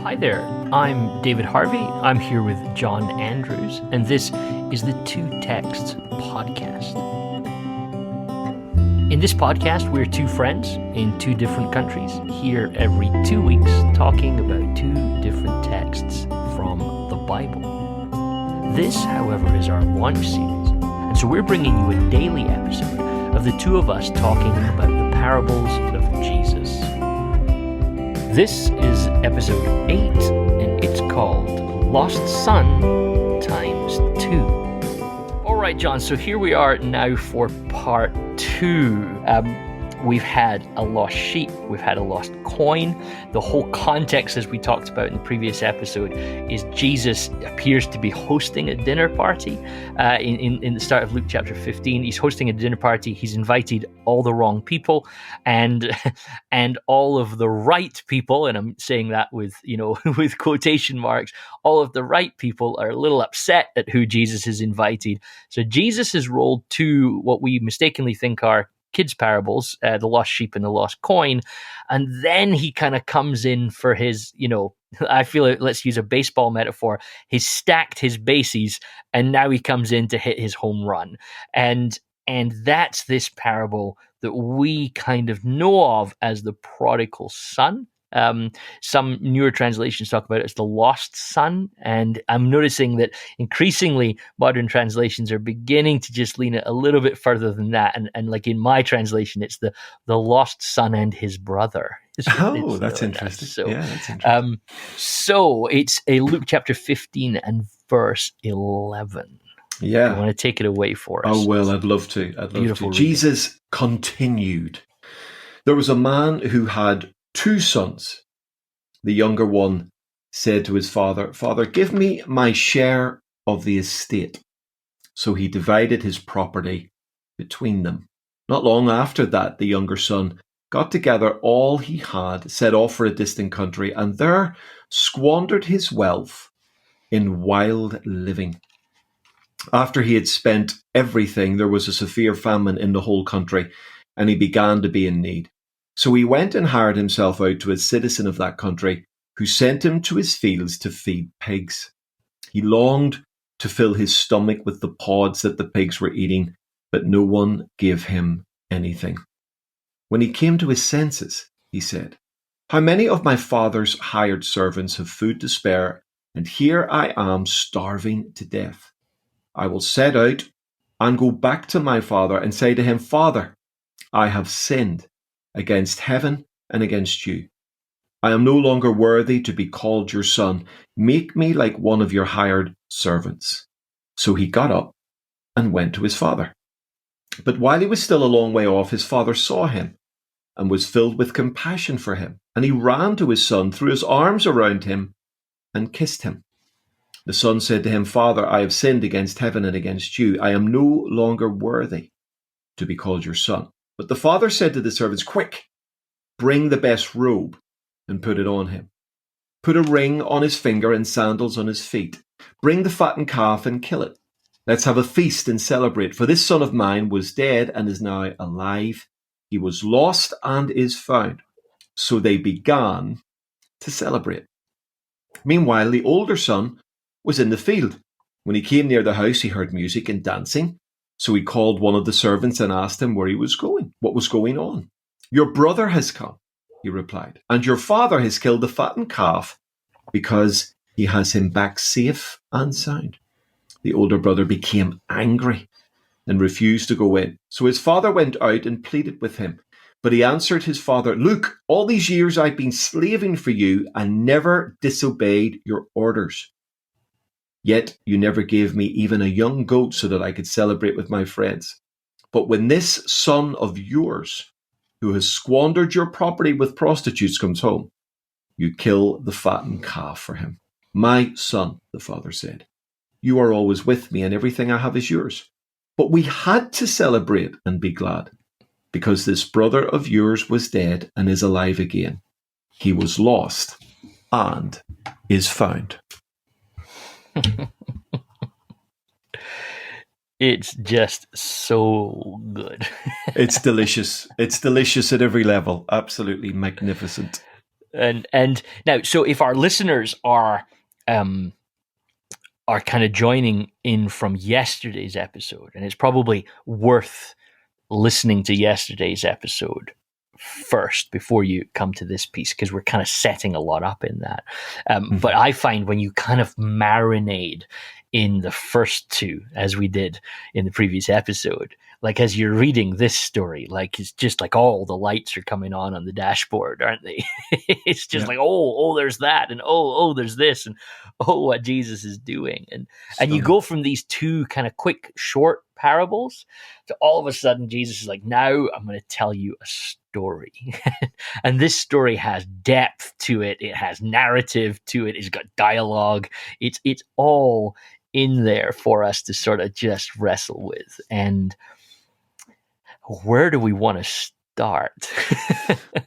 Hi there, I'm David Harvey. I'm here with John Andrews, and this is the Two Texts podcast. In this podcast, we're two friends in two different countries, here every 2 weeks, talking about two different texts from the Bible. This, however, is our launch series, and so we're bringing you a daily episode of the two of us talking about the parables of Jesus. This is episode 8, and it's called Lost Son times 2. All right, John, so here we are now for part 2. We've had a lost sheep, we've had a lost coin. The whole context, as we talked about in the previous episode, is Jesus appears to be hosting a dinner party. In the start of Luke chapter 15, he's hosting a dinner party. He's invited all the wrong people and all of the right people, and I'm saying that with with quotation marks. All of the right people are a little upset at who Jesus has invited. So Jesus has rolled two what we mistakenly think are kids' parables, the lost sheep and the lost coin, and then he kind of comes in for his, I feel like, let's use a baseball metaphor, he's stacked his bases, and now he comes in to hit his home run. And that's this parable that we kind of know of as the prodigal son. Some newer translations talk about it as the lost son, and I'm noticing that increasingly modern translations are beginning to just lean it a little bit further than that, and like in my translation, it's the lost son and his brother. That's interesting. So, yeah, that's interesting. So it's a Luke chapter 15 and verse 11. Yeah, you want to take it away for us? Oh well, I'd love to. Beautiful. Jesus continued. There was a man who had 2 sons. The younger one said to his father, "Father, give me my share of the estate." So he divided his property between them. Not long after that, the younger son got together all he had, set off for a distant country, and there squandered his wealth in wild living. After he had spent everything, there was a severe famine in the whole country, and he began to be in need. So he went and hired himself out to a citizen of that country, who sent him to his fields to feed pigs. He longed to fill his stomach with the pods that the pigs were eating, but no one gave him anything. When he came to his senses, he said, "How many of my father's hired servants have food to spare, and here I am starving to death? I will set out and go back to my father and say to him, 'Father, I have sinned against heaven and against you. I am no longer worthy to be called your son. Make me like one of your hired servants.' So he got up and went to his father. But while he was still a long way off, his father saw him and was filled with compassion for him. And he ran to his son, threw his arms around him, and kissed him. The son said to him, 'Father, I have sinned against heaven and against you. I am no longer worthy to be called your son.' But the father said to the servants, 'Quick, bring the best robe and put it on him. Put a ring on his finger and sandals on his feet. Bring the fattened calf and kill it. Let's have a feast and celebrate. For this son of mine was dead and is now alive. He was lost and is found.' So they began to celebrate. Meanwhile, the older son was in the field. When he came near the house, he heard music and dancing. So he called one of the servants and asked him where he was going, what was going on. 'Your brother has come,' he replied, 'and your father has killed the fattened calf because he has him back safe and sound.' The older brother became angry and refused to go in. So his father went out and pleaded with him. But he answered his father, 'Look, all these years I've been slaving for you and never disobeyed your orders. Yet you never gave me even a young goat so that I could celebrate with my friends. But when this son of yours, who has squandered your property with prostitutes, comes home, you kill the fattened calf for him.' 'My son,' the father said, 'you are always with me and everything I have is yours. But we had to celebrate and be glad, because this brother of yours was dead and is alive again. He was lost and is found.'" It's just so good. It's delicious. It's delicious at every level. Absolutely magnificent. And now, so if our listeners are kind of joining in from yesterday's episode, and it's probably worth listening to yesterday's episode first before you come to this piece, because we're kind of setting a lot up in that. But I find when you kind of marinate in the first two, as we did in the previous episode, like as you're reading this story, like it's just like all the lights are coming on the dashboard, aren't they? It's just like, oh, there's that, and oh, there's this, and oh, what Jesus is doing, and you go from these two kind of quick, short parables to all of a sudden Jesus is like, now I'm going to tell you a story. And this story has depth to it. It has narrative to it. It's got dialogue. It's all in there for us to sort of just wrestle with. And where do we want to start?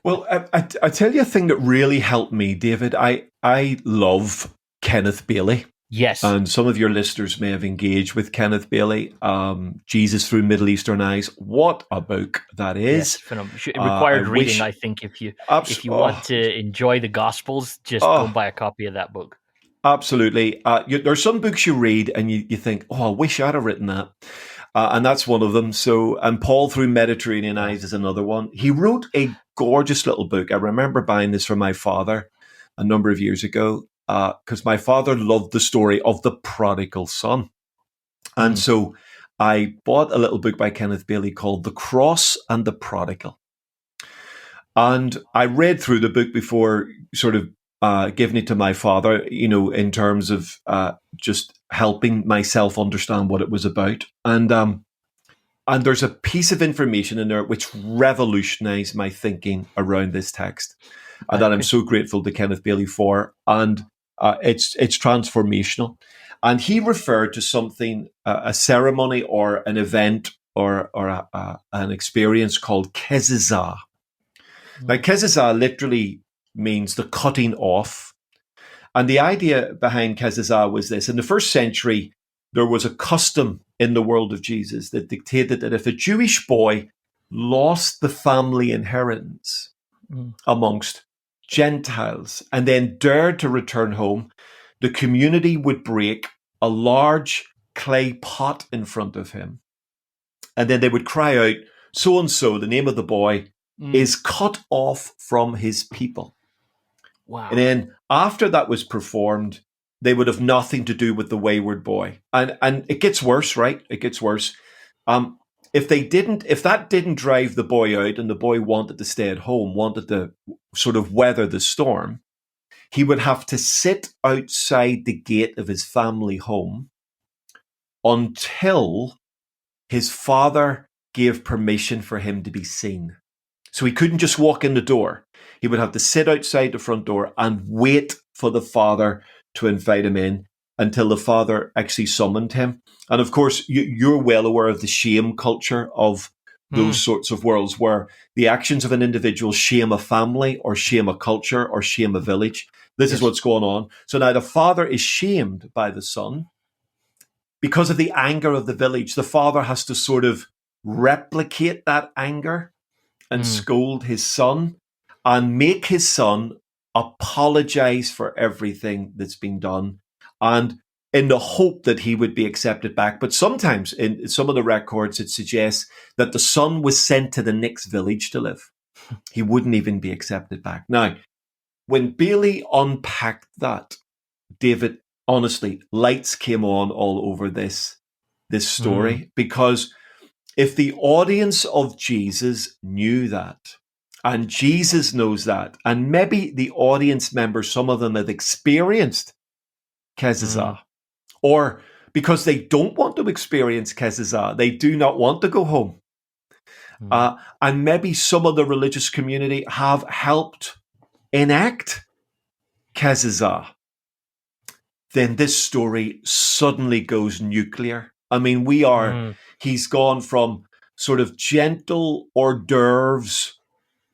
Well, I tell you a thing that really helped me, David. I love Kenneth Bailey. Yes. And some of your listeners may have engaged with Kenneth Bailey, Jesus Through Middle Eastern Eyes. What a book that is. Yes, required reading, I think, if you want to enjoy the Gospels, just go and buy a copy of that book. Absolutely. There's some books you read and you think, oh, I wish I'd have written that. And that's one of them. And Paul Through Mediterranean Eyes is another one. He wrote a gorgeous little book. I remember buying this for my father a number of years ago, because my father loved the story of the prodigal son. And so I bought a little book by Kenneth Bailey called The Cross and the Prodigal. And I read through the book before sort of giving it to my father, in terms of just helping myself understand what it was about. And there's a piece of information in there which revolutionized my thinking around this text that I'm so grateful to Kenneth Bailey for. And it's transformational. And he referred to something, a ceremony or an event or an experience called Keżażah. Now, Keżażah literally means the cutting off. And the idea behind Keżażah was this. In the first century, there was a custom in the world of Jesus that dictated that if a Jewish boy lost the family inheritance amongst Gentiles and then dared to return home, the community would break a large clay pot in front of him. And then they would cry out, so-and-so, the name of the boy, is cut off from his people. Wow. And then after that was performed, they would have nothing to do with the wayward boy. And it gets worse, right? It gets worse. If that didn't drive the boy out and the boy wanted to stay at home, wanted to sort of weather the storm, he would have to sit outside the gate of his family home until his father gave permission for him to be seen. So he couldn't just walk in the door. He would have to sit outside the front door and wait for the father to invite him in until the father actually summoned him. And of course, you're well aware of the shame culture of those sorts of worlds where the actions of an individual shame a family or shame a culture or shame a village. This is what's going on. So now the father is shamed by the son. Because of the anger of the village, the father has to sort of replicate that anger and scold his son and make his son apologize for everything that's been done, and in the hope that he would be accepted back. But sometimes in some of the records, it suggests that the son was sent to the next village to live. He wouldn't even be accepted back. Now, when Bailey unpacked that, David, honestly, lights came on all over this story, because if the audience of Jesus knew that, and Jesus knows that, and maybe the audience members, some of them have experienced Keżażah, or because they don't want to experience Keżażah, they do not want to go home. And maybe some of the religious community have helped enact Keżażah. Then this story suddenly goes nuclear. I mean, he's gone from sort of gentle hors d'oeuvres,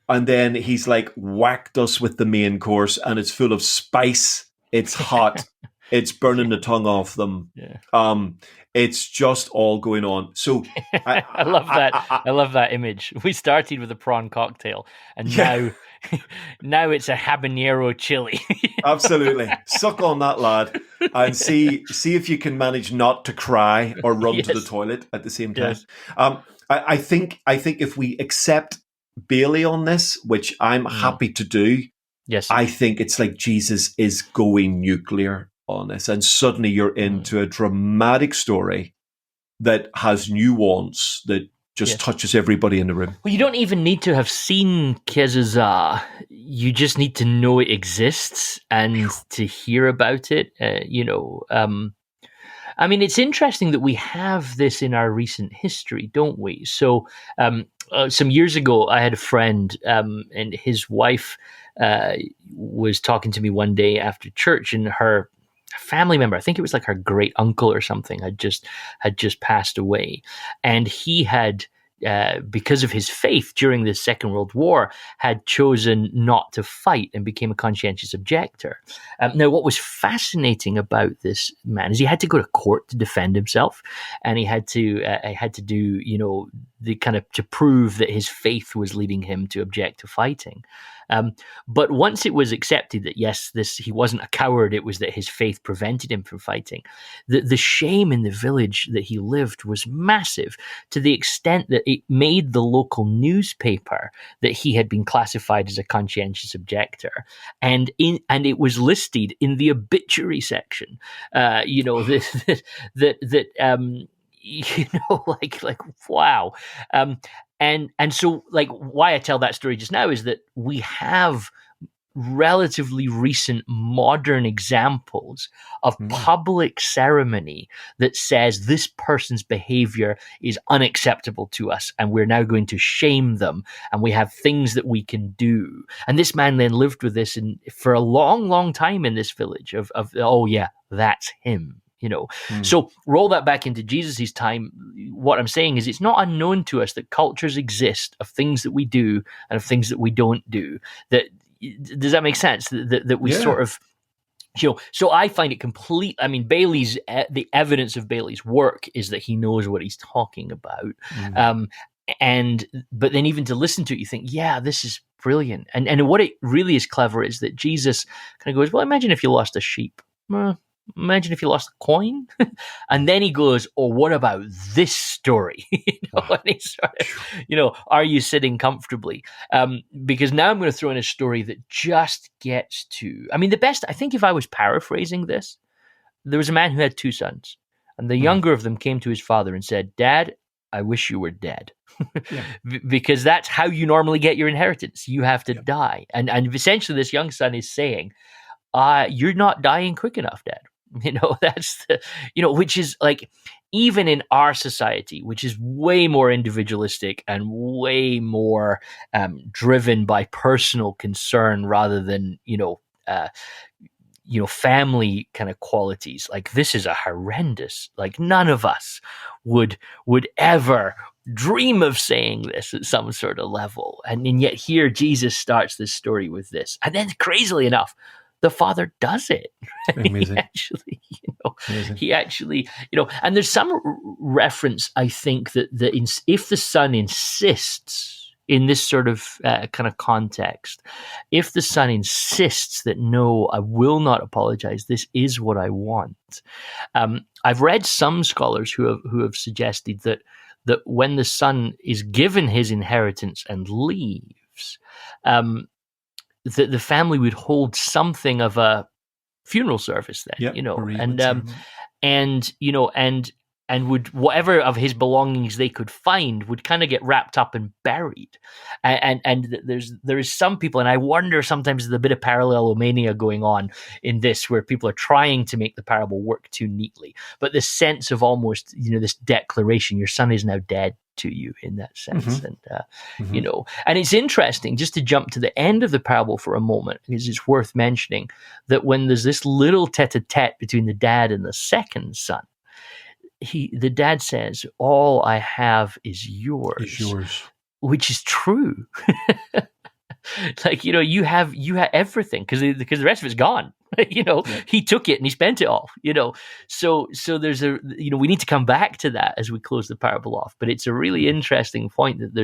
and then he's like whacked us with the main course, and it's full of spice. It's hot. It's burning the tongue off them. Yeah. It's just all going on. So I love that. I love that image. We started with a prawn cocktail, and now Now it's a habanero chili. Absolutely. Suck on that, lad, and see if you can manage not to cry or run to the Yes. toilet at the same time. Yes. I think if we accept Bailey on this, which I'm happy to do, Yes. I think it's like Jesus is going nuclear on this, and suddenly you're into a dramatic story that has nuance that just touches everybody in the room. Well, you don't even need to have seen Keżażah. You just need to know it exists and to hear about it. I mean, it's interesting that we have this in our recent history, don't we? So, some years ago, I had a friend, and his wife was talking to me one day after church, and her family member, I think it was like her great uncle or something, had just passed away, and he had. Because of his faith during the Second World War, had chosen not to fight and became a conscientious objector. Now, what was fascinating about this man is he had to go to court to defend himself, and he had to do, the kind of to prove that his faith was leading him to object to fighting. But once it was accepted that yes, he wasn't a coward, it was that his faith prevented him from fighting. The shame in the village that he lived was massive, to the extent that it made the local newspaper that he had been classified as a conscientious objector, and it was listed in the obituary section. Like wow. And so, like, why I tell that story just now is that we have relatively recent modern examples of public ceremony that says this person's behavior is unacceptable to us, and we're now going to shame them, and we have things that we can do. And this man then lived with this for a long, long time in this village of oh yeah, that's him. So roll that back into Jesus's time. What I'm saying is it's not unknown to us that cultures exist of things that we do and of things that we don't do. Does that make sense? That we sort of, so I find it complete. I mean, the evidence of Bailey's work is that he knows what he's talking about. But then even to listen to it, you think, yeah, this is brilliant. And what it really is clever is that Jesus kind of goes, well, imagine if you lost a sheep. Imagine if you lost a coin. And then he goes, oh, what about this story? And he started, are you sitting comfortably? Because now I'm going to throw in a story that just gets to, I mean, I think if I was paraphrasing this, there was a man who had two sons, and the younger of them came to his father and said, Dad, I wish you were dead. Because that's how you normally get your inheritance. You have to die. And essentially this young son is saying, you're not dying quick enough, Dad. That's which is like, even in our society, which is way more individualistic and way more driven by personal concern rather than, family kind of qualities. Like, this is a horrendous, like, none of us would ever dream of saying this at some sort of level. And yet here Jesus starts this story with this. And then crazily enough, the father does it. Amazing. He actually, and there's some reference, I think, that if the son insists in this sort of kind of context, if the son insists that, no, I will not apologize, this is what I want. I've read some scholars who have suggested that when the son is given his inheritance and leaves, the family would hold something of a funeral service then, and would, whatever of his belongings they could find would kind of get wrapped up and buried. And there is some people, and I wonder sometimes there's a bit of parallelomania going on in this, where people are trying to make the parable work too neatly. But the sense of almost, this declaration, your son is now dead to you, in that sense. And and it's interesting, just to jump to the end of the parable for a moment, because it's worth mentioning that when there's this little tete-a-tete between the dad and the second son, the dad says, all I have is yours. Which is true. Like, you have everything because the rest of it's gone. Yeah. He took it and he spent it all. So there's we need to come back to that as we close the parable off. But it's a really interesting point that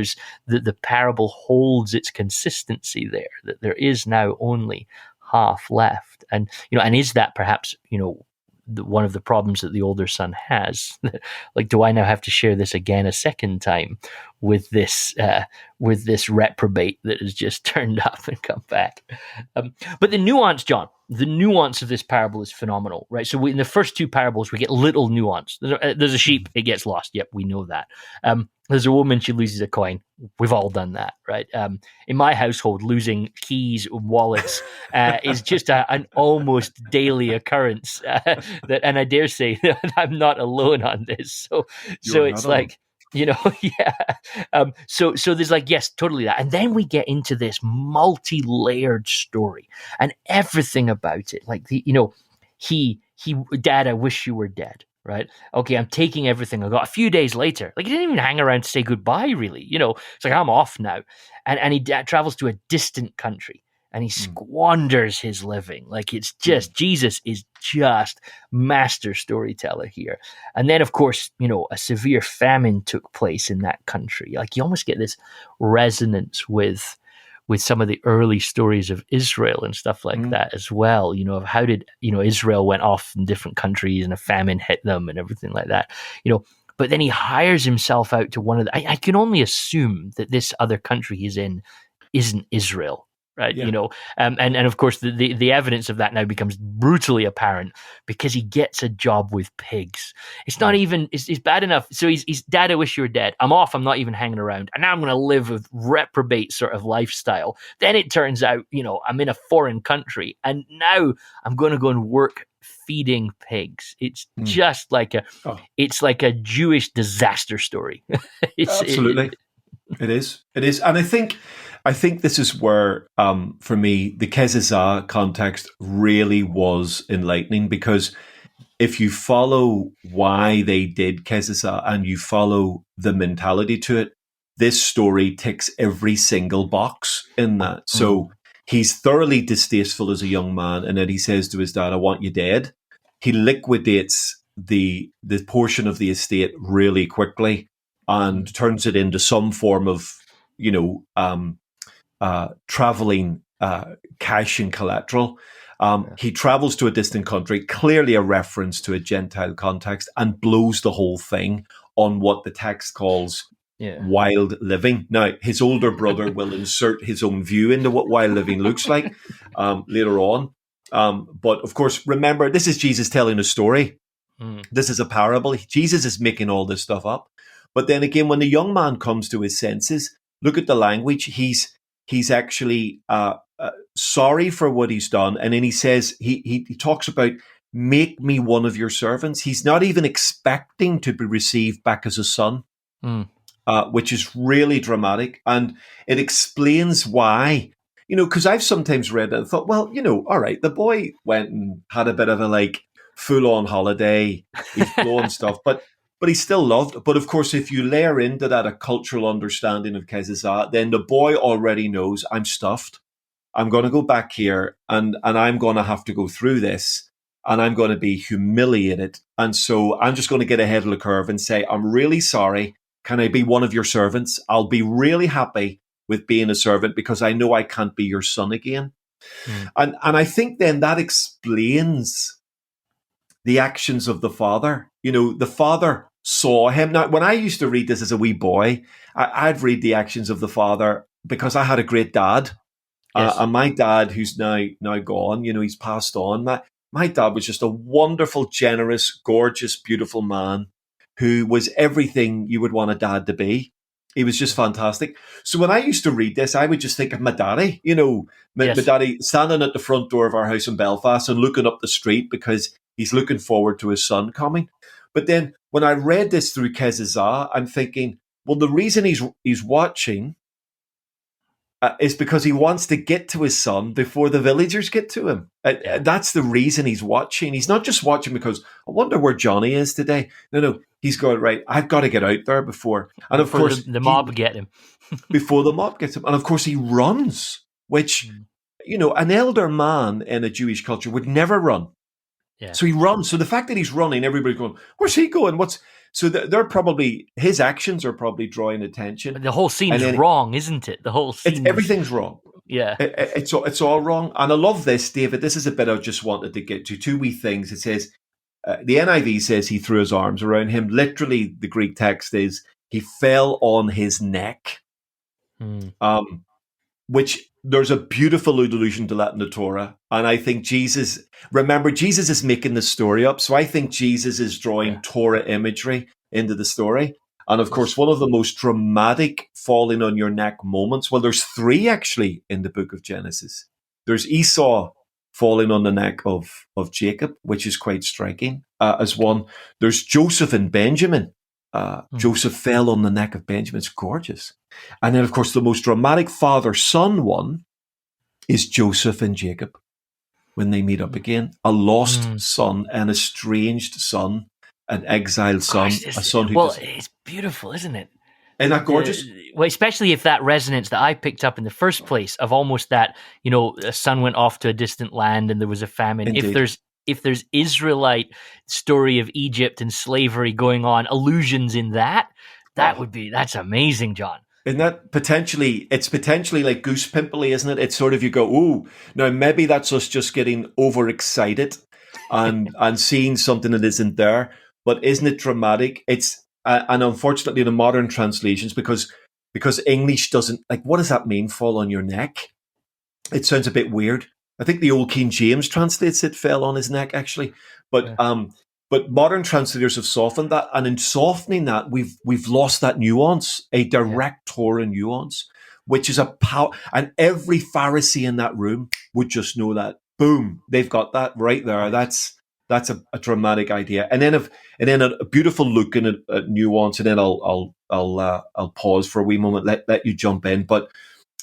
the parable holds its consistency there. That there is now only half left, and is that perhaps one of the problems that the older son has? Like, do I now have to share this again a second time with this reprobate that has just turned up and come back? But the nuance of this parable is phenomenal, right? So in the first two parables, we get little nuance. There's a sheep, it gets lost. Yep, we know that. There's a woman, she loses a coin. We've all done that, right? In my household, losing keys, wallets is just an almost daily occurrence. And I dare say that I'm not alone on this. So it's like, yeah. So there's like, yes, totally that. And then we get into this multi-layered story and everything about it. Like Dad, I wish you were dead. Right. Okay. I'm taking everything I got. A few days later, like, he didn't even hang around to say goodbye, really. It's like, I'm off now. And he travels to a distant country and he squanders his living. Like, it's just, Jesus is just master storyteller here. And then, of course, a severe famine took place in that country. Like, you almost get this resonance with some of the early stories of Israel and stuff like that as well, of how did, Israel went off in different countries and a famine hit them and everything like that, but then he hires himself out to one of I can only assume that this other country he's in isn't Israel. Right. Yeah. And of course the evidence of that now becomes brutally apparent because he gets a job with pigs. It's not even, it's bad enough. So he's Dad, I wish you were dead. I'm off. I'm not even hanging around. And now I'm going to live a reprobate sort of lifestyle. Then it turns out, I'm in a foreign country and now I'm going to go and work feeding pigs. It's just like it's like a Jewish disaster story. Absolutely. It is. And I think this is where, for me, the Keżażah context really was enlightening, because if you follow why they did Keżażah and you follow the mentality to it, this story ticks every single box in that. So he's thoroughly distasteful as a young man, and then he says to his dad, I want you dead. He liquidates the portion of the estate really quickly and turns it into some form of, traveling cash and collateral. He travels to a distant country, clearly a reference to a Gentile context, and blows the whole thing on what the text calls wild living. Now, his older brother will insert his own view into what wild living looks like later on. But of course, remember, this is Jesus telling a story. This is a parable. Jesus is making all this stuff up. But then again, when the young man comes to his senses, look at the language. He's actually sorry for what he's done. And then he says, he talks about, make me one of your servants. He's not even expecting to be received back as a son, which is really dramatic. And it explains why, because I've sometimes read it and thought, well, all right, the boy went and had a bit of a full-on holiday. He's blowing stuff, but he's still loved. But of course, if you layer into that a cultural understanding of Keżażah, then the boy already knows, I'm stuffed. I'm going to go back here and I'm going to have to go through this and I'm going to be humiliated. And so I'm just going to get ahead of the curve and say, I'm really sorry. Can I be one of your servants? I'll be really happy with being a servant because I know I can't be your son again. And I think then that explains the actions of the father. The father saw him. Now, when I used to read this as a wee boy, I'd read the actions of the father because I had a great dad. Yes. And my dad, who's now gone, he's passed on. My dad was just a wonderful, generous, gorgeous, beautiful man who was everything you would want a dad to be. He was just fantastic. So when I used to read this, I would just think of my daddy, my daddy standing at the front door of our house in Belfast and looking up the street because he's looking forward to his son coming. But then when I read this through Keżażah, I'm thinking, well, the reason he's watching is because he wants to get to his son before the villagers get to him. That's the reason he's watching. He's not just watching because, I wonder where Johnny is today. No, he's going, right, I've got to get out there before. And of course, the mob get him. Before the mob gets him. And of course, he runs. which, an elder man in a Jewish culture would never run. Yeah. So he runs. So the fact that he's running, everybody's going, where's he going? So they're probably, his actions are probably drawing attention. The whole scene's wrong, isn't it? The whole scene. Everything's wrong. Yeah. It's all wrong. And I love this, David. This is a bit I just wanted to get to. Two wee things. It says, the NIV says he threw his arms around him. Literally, the Greek text is he fell on his neck. Which there's a beautiful allusion to that in the Torah. And I think Jesus is making the story up. So I think Jesus is drawing Torah imagery into the story. And of course, one of the most dramatic falling on your neck moments, well, there's three actually in the book of Genesis. There's Esau falling on the neck of Jacob, which is quite striking as one. There's Joseph and Benjamin. Joseph fell on the neck of Benjamin. It's gorgeous. And then, of course, the most dramatic father-son one is Joseph and Jacob when they meet up again. A lost son, an estranged son, an exiled son, a son who... Well, it's beautiful, isn't it? Isn't that gorgeous? Well, especially if that resonance that I picked up in the first place of almost that, a son went off to a distant land and there was a famine. Indeed. If there's Israelite story of Egypt and slavery going on, allusions in that's amazing, John. Isn't that it's potentially like goose pimply, isn't it? It's sort of, you go, ooh, now maybe that's us just getting overexcited and seeing something that isn't there. But isn't it dramatic? It's, and unfortunately the modern translations, because English doesn't, like, what does that mean, fall on your neck? It sounds a bit weird. I think the old King James translates it, fell on his neck, actually. But modern translators have softened that, and in softening that, we've lost that nuance, a direct Torah nuance, which is a power. And every Pharisee in that room would just know that. Boom, they've got that right there. That's a dramatic idea. And then a beautiful look and a nuance. And then I'll pause for a wee moment, let you jump in. But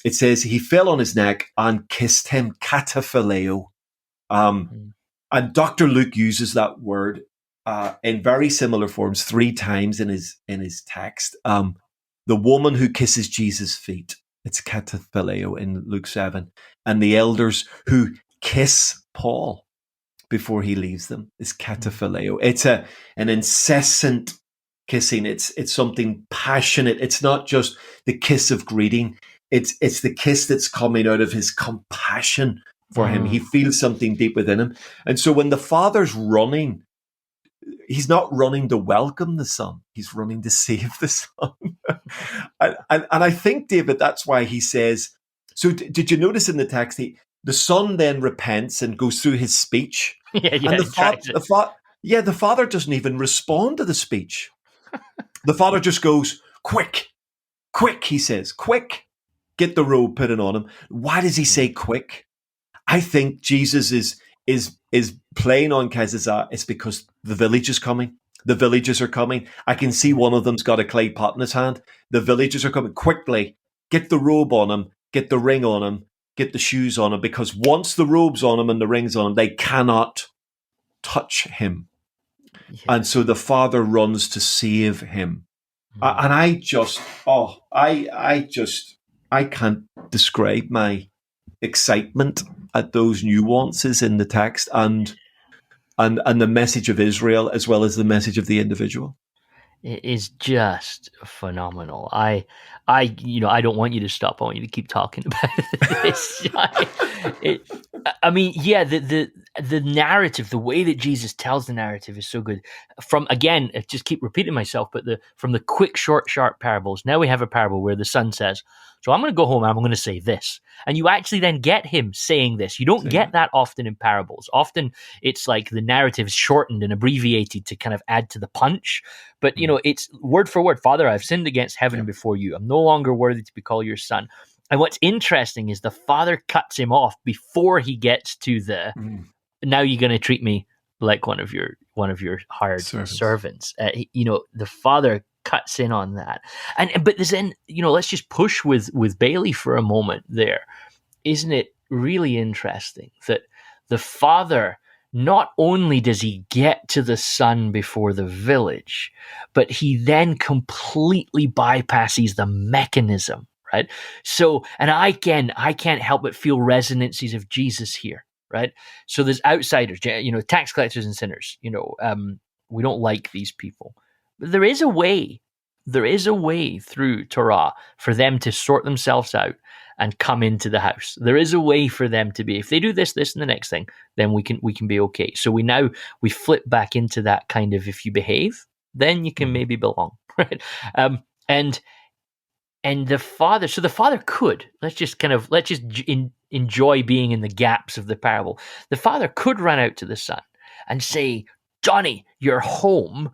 it says he fell on his neck and kissed him, kataphileo. And Dr. Luke uses that word in very similar forms 3 times in his text. The woman who kisses Jesus' feet, it's kataphileo in Luke 7. And the elders who kiss Paul before he leaves them is kataphileo. It's an incessant kissing. It's something passionate. It's not just the kiss of greeting. It's the kiss that's coming out of his compassion for him. He feels something deep within him. And so when the father's running, he's not running to welcome the son. He's running to save the son. and I think, David, that's why he says, so did you notice in the text, the son then repents and goes through his speech. And the father doesn't even respond to the speech. The father just goes, quick, he says, quick. Get the robe, put it on him. Why does he say quick? I think Jesus is playing on Keżażah. It's because the village is coming. The villagers are coming. I can see one of them's got a clay pot in his hand. The villagers are coming quickly. Get the robe on him. Get the ring on him. Get the shoes on him. Because once the robe's on him and the ring's on him, they cannot touch him. Yeah. And so the father runs to save him. And I can't describe my excitement at those nuances in the text and the message of Israel as well as the message of the individual. It is just phenomenal. I don't want you to stop. I want you to keep talking about this. The narrative, the way that Jesus tells the narrative is so good. From, again, I just keep repeating myself, but from the quick, short, sharp parables, now we have a parable where the son says, so I'm going to go home and I'm going to say this. And you actually then get him saying this. You don't get that often in parables. Often it's like the narrative is shortened and abbreviated to kind of add to the punch. But, it's word for word. Father, I've sinned against heaven and before you. I'm no longer worthy to be called your son. And what's interesting is the father cuts him off before he gets to the, now you're going to treat me like one of your hired servants. The father cuts in on that. But then, let's just push with Bailey for a moment there. Isn't it really interesting that the father, not only does he get to the son before the village, but he then completely bypasses the mechanism, right? So, and I can't help but feel resonances of Jesus here, right? So there's outsiders, tax collectors and sinners. We don't like these people, but there is a way. There is a way through Torah for them to sort themselves out and come into the house. There is a way for them to be. If they do this, and the next thing, then we can be okay. So we flip back into that kind of, if you behave, then you can maybe belong, right? And the father. So the father could. Let's just enjoy being in the gaps of the parable. The father could run out to the son and say, "Johnny, you're home.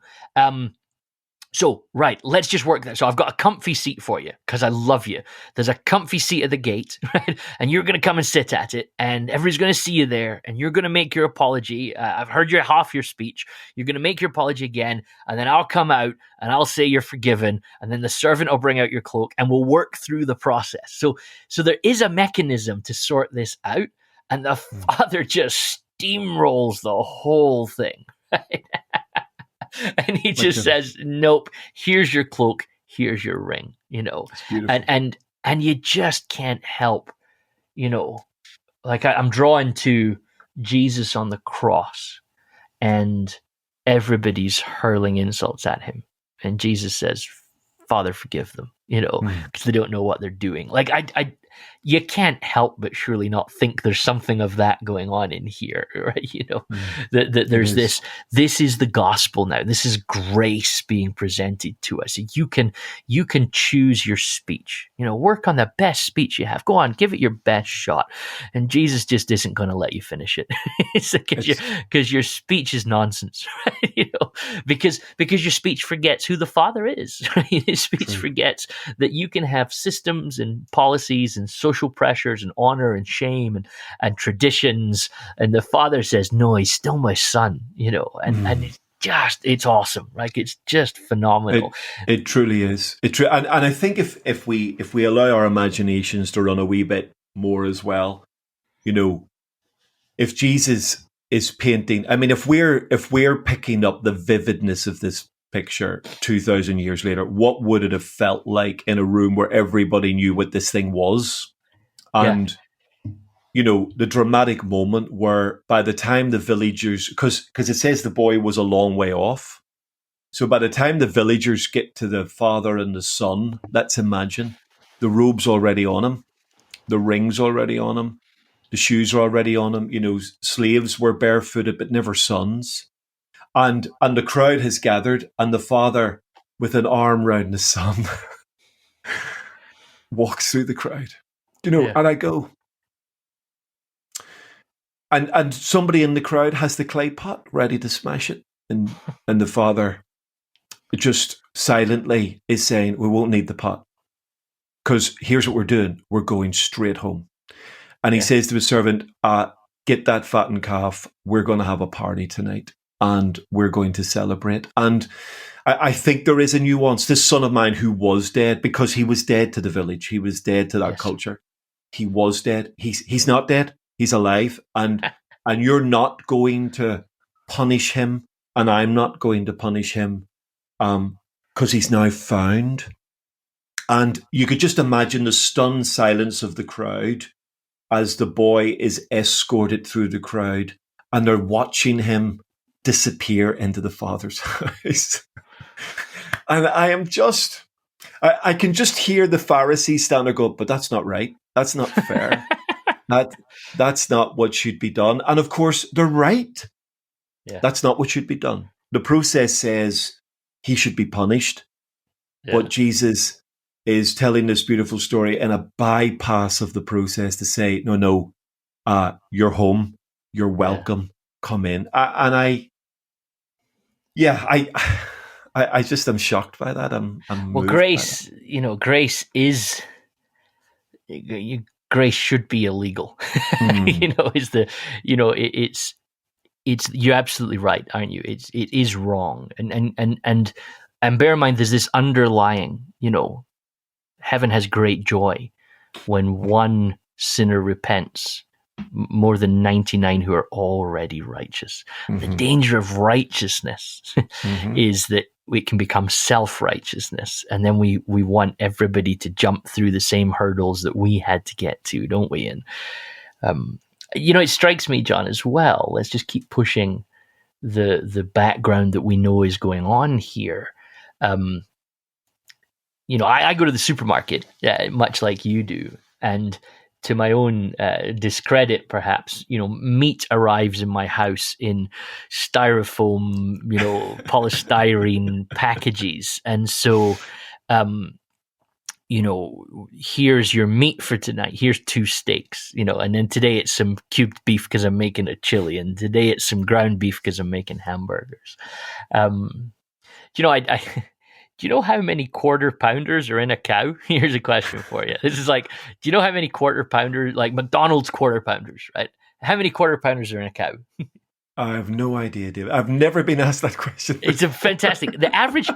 So, right, let's just work that. So I've got a comfy seat for you because I love you. There's a comfy seat at the gate, right? And you're going to come and sit at it, and everybody's going to see you there, and you're going to make your apology. I've heard half your speech. You're going to make your apology again, and then I'll come out, and I'll say you're forgiven, and then the servant will bring out your cloak, and we'll work through the process. So there is a mechanism to sort this out, and the father just steamrolls the whole thing, right? And he just says, "Nope, here's your cloak, here's your ring," and you just can't help, like I'm drawn to Jesus on the cross, and everybody's hurling insults at him, and Jesus says, "Father, forgive them," because they don't know what they're doing. Like you can't help but surely not think there's something of that going on in here, right? That there's this is the gospel now. This is grace being presented to us. You can choose your speech, work on the best speech you have. Go on, give it your best shot. And Jesus just isn't going to let you finish it. Because your speech is nonsense, right? Because your speech forgets who the Father is, right? His speech forgets that you can have systems and policies and social pressures and honor and shame and traditions, and the Father says, "No, he's still my son," and it's awesome. Like, it's just phenomenal. It truly is. And I think if we allow our imaginations to run a wee bit more as well, if Jesus is painting, I mean, if we're picking up the vividness of this picture 2,000 years later, what would it have felt like in a room where everybody knew what this thing was? And, the dramatic moment where by the time the villagers, because it says the boy was a long way off. So by the time the villagers get to the father and the son, let's imagine the robe's already on him, the ring's already on him, the shoes are already on him. Slaves were barefooted, but never sons. And the crowd has gathered, and the father, with an arm round the son, walks through the crowd. And I go, and somebody in the crowd has the clay pot ready to smash it, and the father just silently is saying, "We won't need the pot, because here's what we're doing: we're going straight home." And he says to his servant, "Get that fattened calf. We're going to have a party tonight, and we're going to celebrate." And I think there is a nuance. This son of mine who was dead, because he was dead to the village, he was dead to that culture. He was dead. He's not dead. He's alive, and you're not going to punish him, and I'm not going to punish him, because he's now found. And you could just imagine the stunned silence of the crowd as the boy is escorted through the crowd, and they're watching him disappear into the Father's house. And I can just hear the Pharisees stand there go, "But that's not right. That's not fair. That's not what should be done." And of course, they're right. Yeah. That's not what should be done. The process says he should be punished. Yeah. But Jesus is telling this beautiful story in a bypass of the process to say, no, you're home. You're welcome. Come in. I just am shocked by that. I'm moved grace, by that. Grace is, grace should be illegal. It's you're absolutely right, aren't you? It is wrong, and bear in mind, there's this underlying, heaven has great joy when one sinner repents, more than 99 who are already righteous. Mm-hmm. The danger of righteousness is that it can become self-righteousness, and then we want everybody to jump through the same hurdles that we had to get to, don't we? And it strikes me, John, as well. Let's just keep pushing the background that we know is going on here. I go to the supermarket, much like you do, and to my own discredit, perhaps, meat arrives in my house in styrofoam, polystyrene packages. And so, here's your meat for tonight. Here's 2 steaks, and then today it's some cubed beef because I'm making a chili, and today it's some ground beef because I'm making hamburgers. Do you know how many quarter pounders are in a cow? Here's a question for you. This is like, do you know how many quarter pounders, like McDonald's quarter pounders, right? How many quarter pounders are in a cow? I have no idea, David. I've never been asked that question. It's a fantastic. The average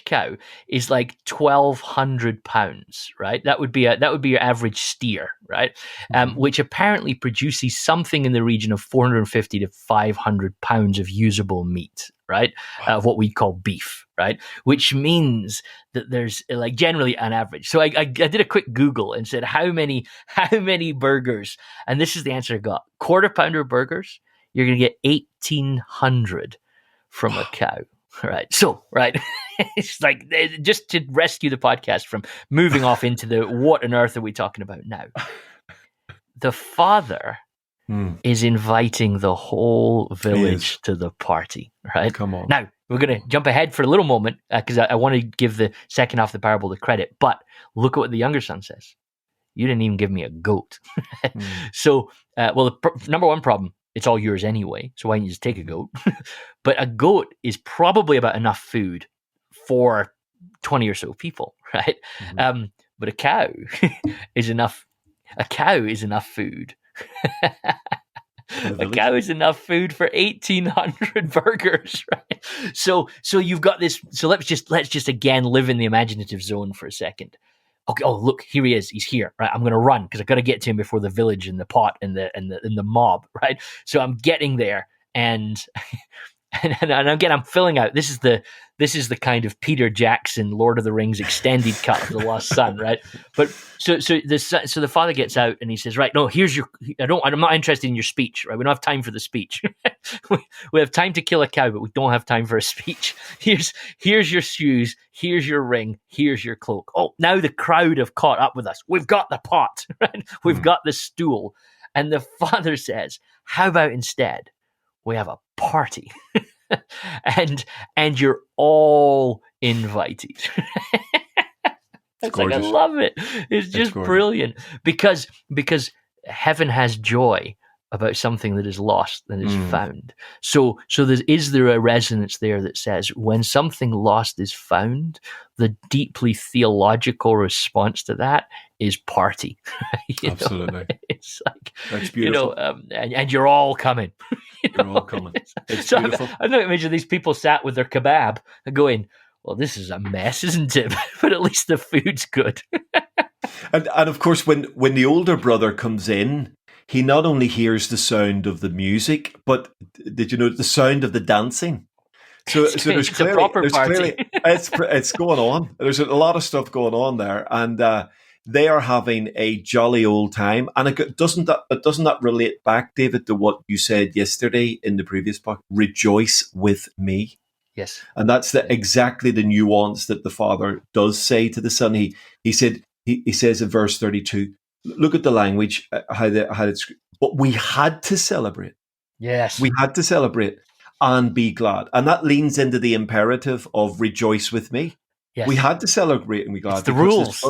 cow is like 1,200 pounds, right? That would be your average steer, right? Which apparently produces something in the region of 450 to 500 pounds of usable meat, right? Of what we call beef, right? Which means that there's like generally an average. So I did a quick Google and said how many burgers, and this is the answer I got: quarter pounder burgers. You're going to get 1,800 from a cow. Right. So, right. It's like, just to rescue the podcast from moving off into the what on earth are we talking about now? The father is inviting the whole village to the party. Right. Come on. Now, we're going to jump ahead for a little moment because I want to give the second half of the parable the credit. But look at what the younger son says. You didn't even give me a goat. So, the number one problem, it's all yours anyway, so why don't you just take a goat? But a goat is probably about enough food for 20 or so people, right? But a cow is enough. A cow is enough food. A cow is enough food for 1,800 burgers, right? So you've got this. So let's just again live in the imaginative zone for a second. Okay. Oh, look, here he is. He's here, right? I'm going to run because I've got to get to him before the village and the pot and the mob, right? So I'm getting there, and again, I'm filling out. This is the kind of Peter Jackson Lord of the Rings extended cut of the Lost Son, right? But so the father gets out and he says, right, no, here's your. I'm not interested in your speech, right? We don't have time for the speech. we have time to kill a cow, but we don't have time for a speech. Here's your shoes. Here's your ring. Here's your cloak. Oh, now the crowd have caught up with us. We've got the pot, right? We've got the stool, and the father says, how about instead we have a party? and you're all invited. It's like, I love it. It's just brilliant because heaven has joy about something that is lost and is found. So is there a resonance there that says when something lost is found, the deeply theological response to that is party. Absolutely. It's like, that's beautiful. And you're all coming. You're all coming. It's so beautiful. I don't imagine these people sat with their kebab and going, well, this is a mess, isn't it? But at least the food's good. and of course, when the older brother comes in, he not only hears the sound of the music, but did you know the sound of the dancing? So there's clearly it's going on. There's a lot of stuff going on there, and they are having a jolly old time. And doesn't that relate back, David, to what you said yesterday in the previous part? Rejoice with me. Yes, and that's exactly the nuance that the father does say to the son. He says in verse 32. Look at the language, how it's. But we had to celebrate. Yes, we had to celebrate and be glad, and that leans into the imperative of rejoice with me. Yes. We had to celebrate and be glad. It's the rules,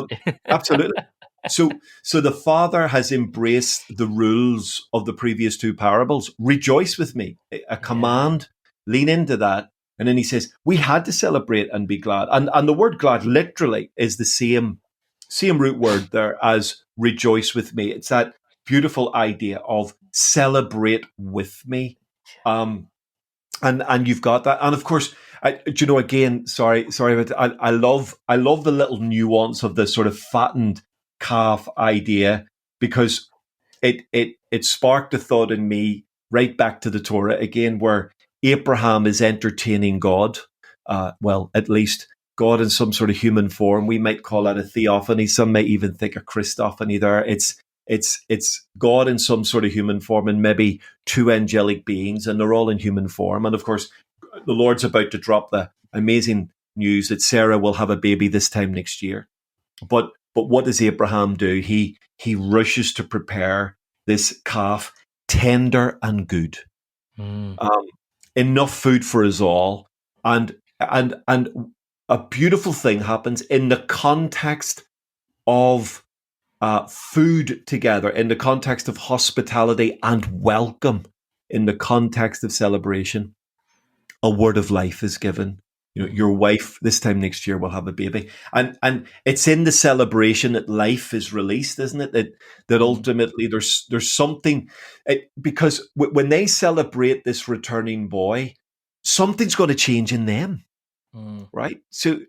absolutely. So the father has embraced the rules of the previous two parables. Rejoice with me, a command. Lean into that, and then he says we had to celebrate and be glad. And the word glad literally is the same root word there as rejoice with me. It's that beautiful idea of celebrate with me. And you've got that. And of course, again, sorry, but I love the little nuance of the sort of fattened calf idea, because it sparked a thought in me right back to the Torah again, where Abraham is entertaining God well, at least God in some sort of human form. We might call that a theophany. Some may even think a Christophany there. It's God in some sort of human form and maybe two angelic beings, and they're all in human form. And of course, the Lord's about to drop the amazing news that Sarah will have a baby this time next year. But what does Abraham do? He rushes to prepare this calf, tender and good, Mm. enough food for us all, and a beautiful thing happens in the context of food together, in the context of hospitality and welcome, in the context of celebration. A word of life is given. Your wife this time next year will have a baby, and it's in the celebration that life is released, isn't it? That ultimately there's something, because when they celebrate this returning boy, something's going to change in them. Mm. Right? So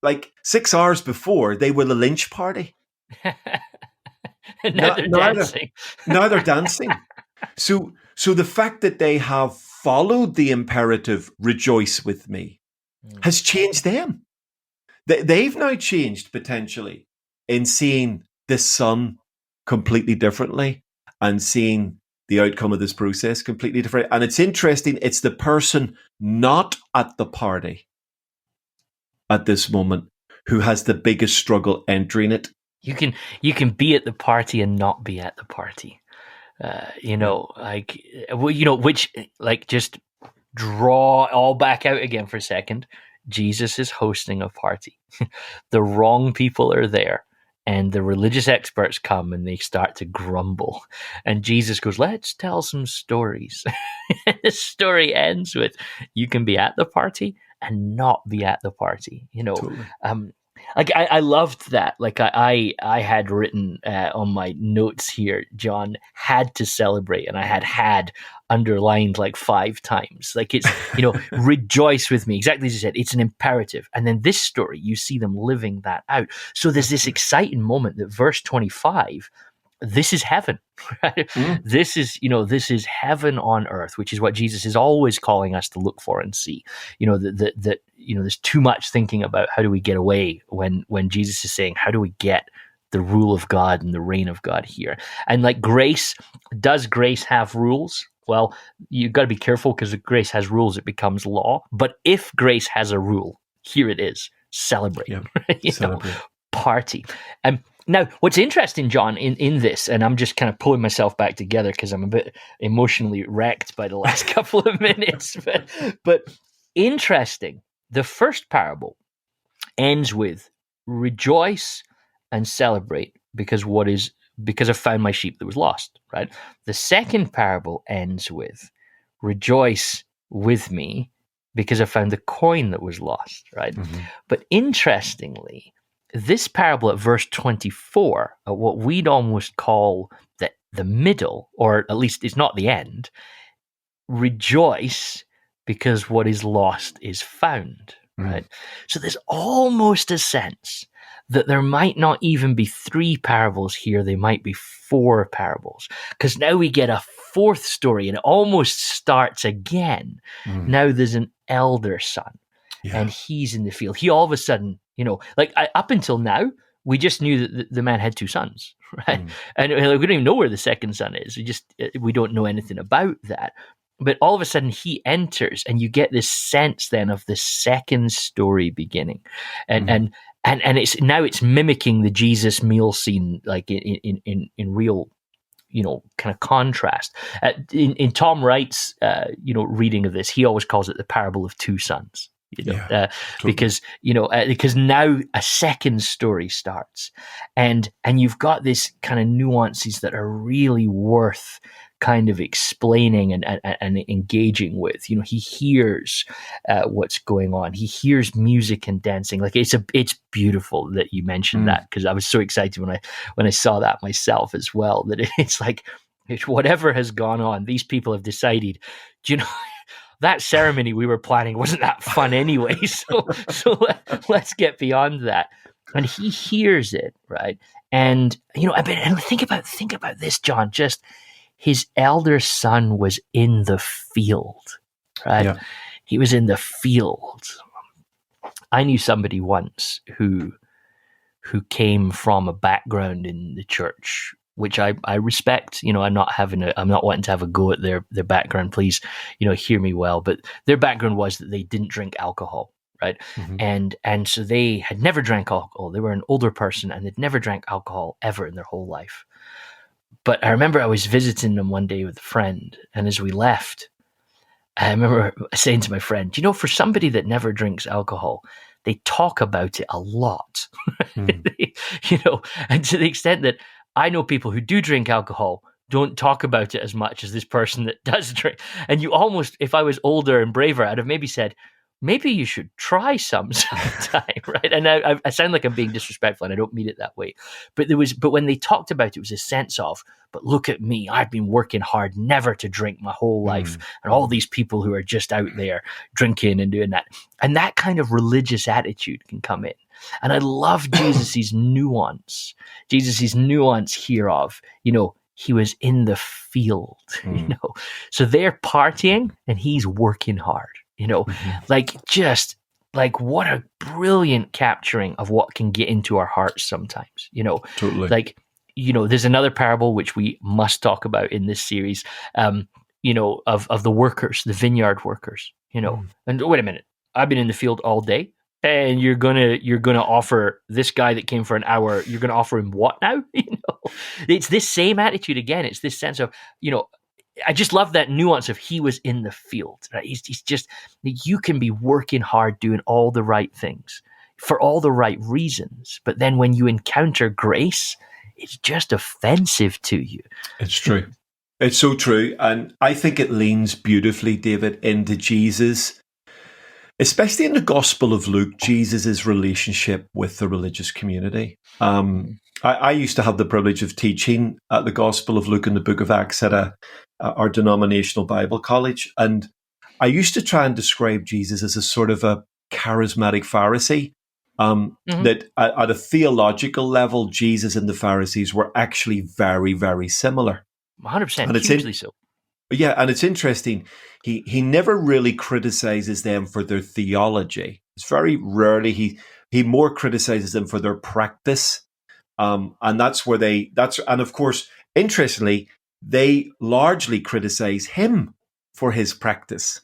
like 6 hours before, they were the lynch party. Now they're dancing. Now they're dancing. So the fact that they have followed the imperative, rejoice with me, has changed them. They've now changed potentially in seeing this son completely differently and seeing the outcome of this process completely different. And it's interesting, it's the person not at the party at this moment who has the biggest struggle entering it. You can be at the party and not be at the party. Which just draw all back out again for a second. Jesus is hosting a party. The wrong people are there, and the religious experts come and they start to grumble. And Jesus goes, let's tell some stories. The story ends with, you can be at the party and not be at the party. Totally. I loved that. Like I had written on my notes here, John had to celebrate, and I had underlined like 5 times. Like it's, rejoice with me. Exactly as you said, it's an imperative. And then this story, you see them living that out. So there's this exciting moment that verse 25, this is heaven, right? This is heaven on earth, which is what Jesus is always calling us to look for and see. That there's too much thinking about how do we get away when Jesus is saying, how do we get the rule of God and the reign of God here? And like grace, does grace have rules? Well, you've got to be careful, because if grace has rules, it becomes law. But if grace has a rule, here it is: celebrate, Celebrate. Party. Now, what's interesting, John, in this, and I'm just kind of pulling myself back together because I'm a bit emotionally wrecked by the last couple of minutes, but interesting. The first parable ends with rejoice and celebrate because I found my sheep that was lost, right? The second parable ends with rejoice with me because I found the coin that was lost, right? Mm-hmm. But interestingly, this parable at verse 24, what we'd almost call the middle, or at least it's not the end, rejoice because what is lost is found, right? So there's almost a sense that there might not even be 3 parables here, they might be 4 parables, because now we get a 4th story and it almost starts again. Now there's an elder son, and he's in the field. He all of a sudden, up until now, we just knew that the man had 2 sons, right? And we don't even know where the second son is. We don't know anything about that. But all of a sudden he enters, and you get this sense then of the second story beginning. And it's mimicking the Jesus meal scene, like in real, kind of contrast. In Tom Wright's, reading of this, he always calls it the parable of 2 sons. Totally. Because now a second story starts, and you've got this kind of nuances that are really worth kind of explaining and engaging with. He hears what's going on. He hears music and dancing. Like it's beautiful that you mentioned that, because I was so excited when I saw that myself as well. That it's like whatever has gone on, these people have decided, that ceremony we were planning wasn't that fun anyway. So let's get beyond that. And he hears it, right? And and think about this, John. Just his elder son was in the field, right? Yeah. He was in the field. I knew somebody once who came from a background in the church, which I respect. I'm not wanting to have a go at their background. Please, hear me well. But their background was that they didn't drink alcohol, right? Mm-hmm. And so they had never drank alcohol. They were an older person and they'd never drank alcohol ever in their whole life. But I remember I was visiting them one day with a friend, and as we left, I remember saying to my friend, for somebody that never drinks alcohol, they talk about it a lot. And to the extent that I know people who do drink alcohol don't talk about it as much as this person that does drink. And you almost, if I was older and braver, I'd have maybe said, maybe you should try some sometime, right? And I sound like I'm being disrespectful, and I don't mean it that way. But when they talked about it, it was a sense of, but look at me, I've been working hard never to drink my whole life, and all these people who are just out there drinking and doing that. And that kind of religious attitude can come in. And I love Jesus's nuance here of, he was in the field, So they're partying and he's working hard. What a brilliant capturing of what can get into our hearts sometimes, Totally. There's another parable which we must talk about in this series, of the workers, the vineyard workers, and wait a minute, I've been in the field all day and you're gonna offer this guy that came for an hour, you're gonna offer him what now? It's this same attitude again. It's this sense of, I just love that nuance of he was in the field, right? He's just, you can be working hard, doing all the right things for all the right reasons. But then when you encounter grace, it's just offensive to you. It's true. It's so true. And I think it leans beautifully, David, into Jesus, especially in the Gospel of Luke, Jesus' relationship with the religious community. I used to have the privilege of teaching at the Gospel of Luke and the Book of Acts at our denominational Bible college. And I used to try and describe Jesus as a sort of a charismatic Pharisee, that at a theological level, Jesus and the Pharisees were actually very, very similar. 100%, and hugely so. Yeah, and it's interesting. He never really criticizes them for their theology. It's very rarely he more criticizes them for their practice. And that's where and of course, interestingly, they largely criticize him for his practice.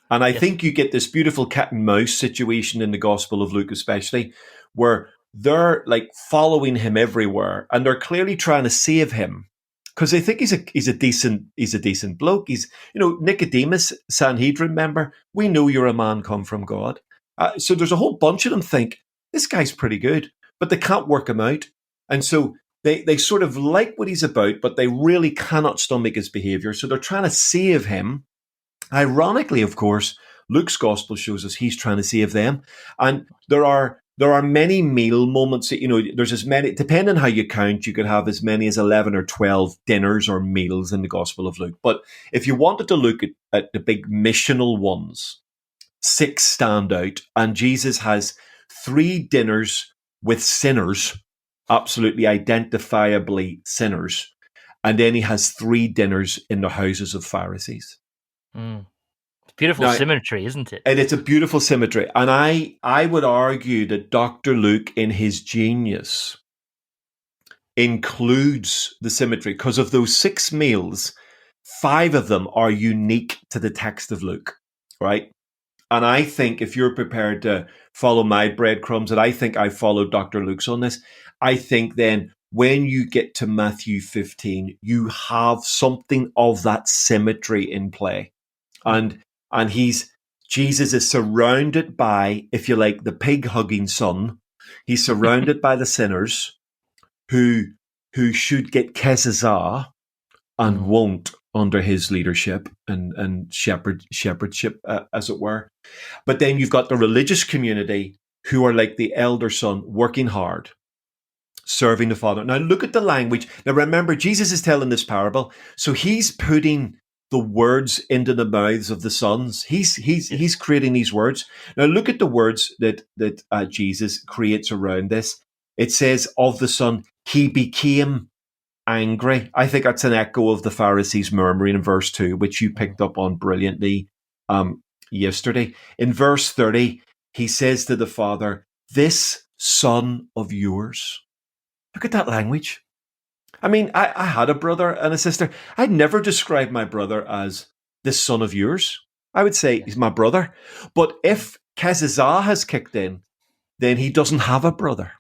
And I think you get this beautiful cat and mouse situation in the Gospel of Luke, especially, where they're like following him everywhere and they're clearly trying to save him because they think he's a decent bloke. He's, Nicodemus, Sanhedrin member. We know you're a man come from God. So there's a whole bunch of them think this guy's pretty good, but they can't work him out. And so they sort of like what he's about, but they really cannot stomach his behavior. So they're trying to save him. Ironically, of course, Luke's gospel shows us he's trying to save them. And there are many meal moments that, there's as many, depending on how you count, you could have as many as 11 or 12 dinners or meals in the Gospel of Luke. But if you wanted to look at the big missional ones, 6 stand out. And Jesus has 3 dinners with sinners, absolutely identifiably sinners. And then he has 3 dinners in the houses of Pharisees. Beautiful symmetry, isn't it? And it's a beautiful symmetry. And I would argue that Dr. Luke, in his genius, includes the symmetry because of those 6 meals, 5 of them are unique to the text of Luke, right? And I think if you're prepared to follow my breadcrumbs, and I think I followed Dr. Luke's on this, I think then when you get to Matthew 15, you have something of that symmetry in play. And Jesus is surrounded by, if you like, the pig-hugging son. He's surrounded by the sinners who should get Keżażah and won't under his leadership and shepherdship, as it were. But then you've got the religious community who are like the elder son, working hard, serving the Father. Now look at the language. Now remember, Jesus is telling this parable, so he's putting the words into the mouths of the sons. He's creating these words. Now look at the words that Jesus creates around this. It says of the son, he became angry. I think that's an echo of the Pharisees murmuring in verse 2, which you picked up on brilliantly, yesterday. In verse 30, he says to the father, "This son of yours." Look at that language. I mean, I had a brother and a sister. I'd never describe my brother as this son of yours. I would say he's my brother. But if Keżażah has kicked in, then he doesn't have a brother.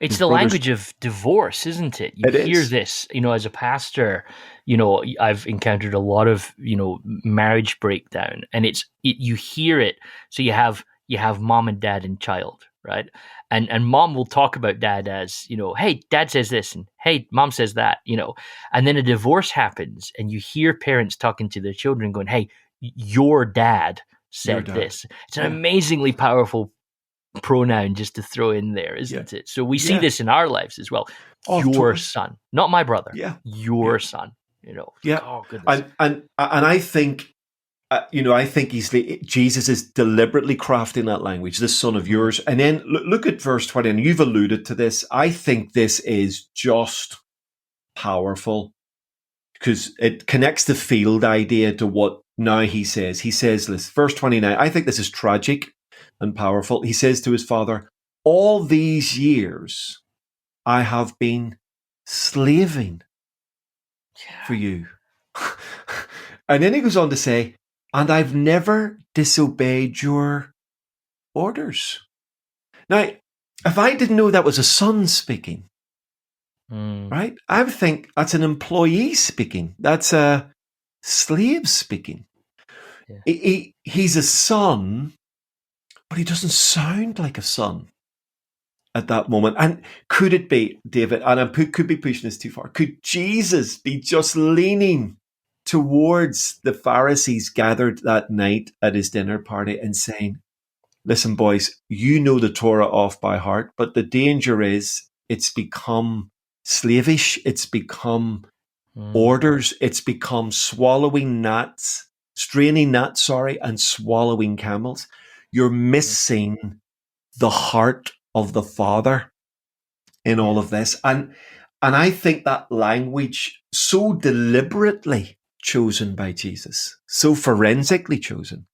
It's His the brother's- language of divorce, isn't it? You It hear is. this, as a pastor, I've encountered a lot of, marriage breakdown, and you hear it. So you have mom and dad and child, right? And mom will talk about dad as, hey, dad says this, and hey, mom says that, and then a divorce happens, and you hear parents talking to their children going, hey, your dad Your said dad. this. It's an Yeah. amazingly powerful pronoun just to throw in there, isn't it? So we see Yeah. this in our lives as well. Oh, Your totally. son, not my brother. Yeah. Your Yeah. son. Yeah. Oh goodness. And I think, I think Jesus is deliberately crafting that language, this son of yours. And then look at verse 20, and you've alluded to this. I think this is just powerful because it connects the field idea to what now he says. He says this, verse 29, I think this is tragic and powerful. He says to his father, all these years I have been slaving for you. And then he goes on to say, and I've never disobeyed your orders. Now, if I didn't know that was a son speaking, right, I would think that's an employee speaking. That's a slave speaking. Yeah. He's a son, but he doesn't sound like a son at that moment. And could it be, David, and I could be pushing this too far, could Jesus be just leaning towards the Pharisees gathered that night at his dinner party and saying, listen, boys, you know the Torah off by heart, but the danger is it's become slavish, it's become orders, it's become straining gnats, and swallowing camels. You're missing the heart of the Father in all of this. And I think that language, so deliberately chosen by Jesus, so forensically chosen,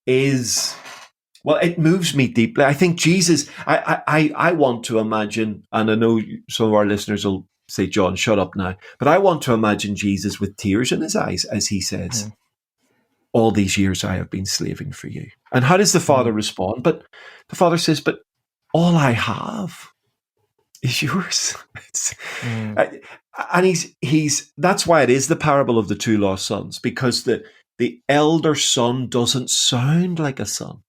is, well, it moves me deeply. I think Jesus, I want to imagine, and I know some of our listeners will say, John, shut up now, but I want to imagine Jesus with tears in his eyes as he says, all these years I have been slaving for you. And how does the Father respond? But the Father says, but all I have is yours. And he's that's why it is the parable of the two lost sons, because the elder son doesn't sound like a son.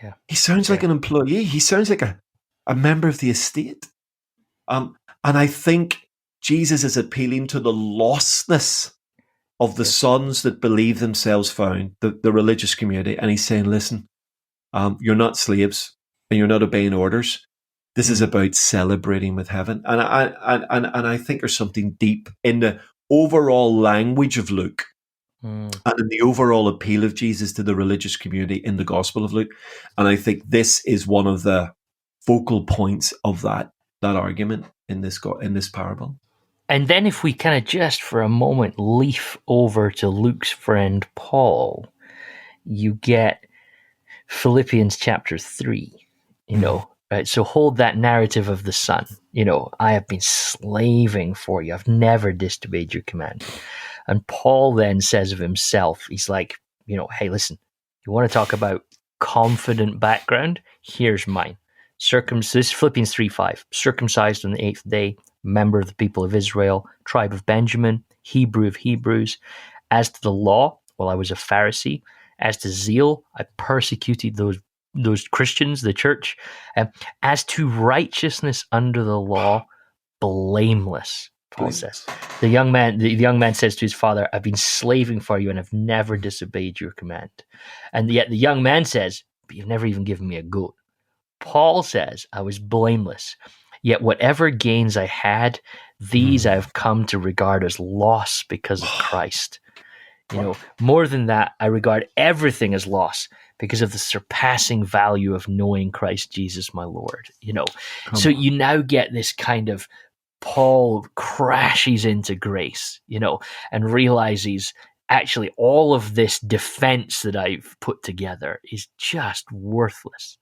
Yeah. He sounds like an employee. He sounds like a member of the estate. And I think Jesus is appealing to the lostness of the sons that believe themselves found, the religious community. And he's saying, listen, you're not slaves and you're not obeying orders. This is about celebrating with heaven. And I think there's something deep in the overall language of Luke and in the overall appeal of Jesus to the religious community in the Gospel of Luke. And I think this is one of the focal points of that argument in this parable. And then if we kind of just for a moment leaf over to Luke's friend Paul, you get Philippians chapter 3, right? So hold that narrative of the son, I have been slaving for you. I've never disobeyed your command. And Paul then says of himself, he's like, hey, listen, you want to talk about confident background? Here's mine. This Philippians 3:5, circumcised on the 8th day, member of the people of Israel, tribe of Benjamin, Hebrew of Hebrews. As to the law, well, I was a Pharisee. As to zeal, I persecuted those Christians, the church. As to righteousness under the law, blameless, Paul says. The young man says to his father, I've been slaving for you and I've never disobeyed your command. And yet the young man says, but you've never even given me a goat. Paul says, I was blameless. Yet whatever gains I had, these I've come to regard as loss because of Christ. More than that, I regard everything as loss because of the surpassing value of knowing Christ Jesus, my Lord. So you now get this kind of Paul crashes into grace, and realizes actually all of this defense that I've put together is just worthless,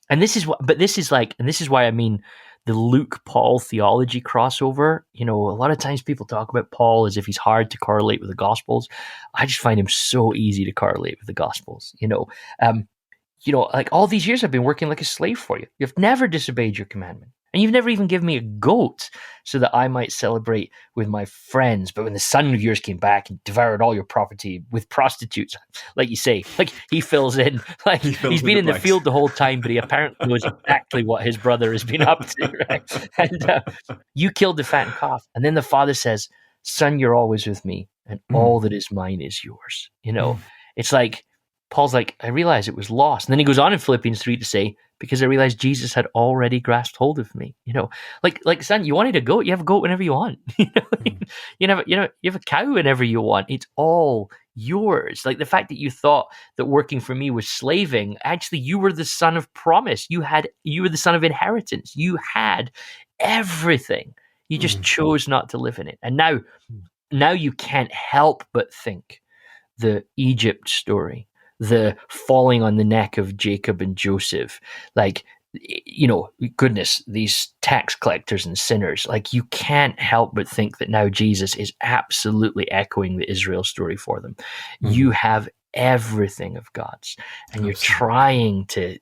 And this is why I mean the Luke Paul theology crossover. A lot of times people talk about Paul as if he's hard to correlate with the Gospels. I just find him so easy to correlate with the Gospels. Like all these years I've been working like a slave for you. You've never disobeyed your commandment. And you've never even given me a goat so that I might celebrate with my friends. But when the son of yours came back and devoured all your property with prostitutes, like you say, like he fills in, like he's been in the field the whole time, but he apparently knows exactly what his brother has been up to, right? And you killed the fattened calf. And then the father says, son, you're always with me, and all that is mine is yours. It's like, Paul's like, I realized it was lost. And then he goes on in Philippians 3 to say, because I realized Jesus had already grasped hold of me. Like son, you wanted a goat, you have a goat whenever you want. You have a cow whenever you want. It's all yours. Like the fact that you thought that working for me was slaving, actually you were the son of promise. You were the son of inheritance. You had everything. You just chose not to live in it. And now you can't help but think the Egypt story, the falling on the neck of Jacob and Joseph, like, goodness, these tax collectors and sinners, like you can't help but think that now Jesus is absolutely echoing the Israel story for them. You have everything of God's, and you're trying to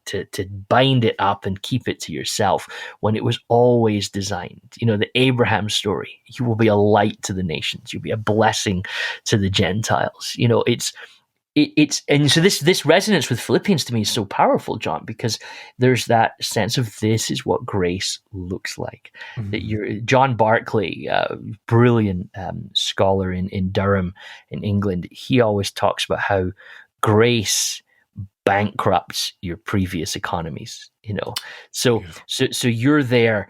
bind it up and keep it to yourself when it was always designed. The Abraham story, you will be a light to the nations, you'll be a blessing to the Gentiles. And so this resonance with Philippians to me is so powerful, John, because there's that sense of this is what grace looks like. That John Barclay, brilliant scholar in Durham in England, he always talks about how grace bankrupts your previous economies. So you're there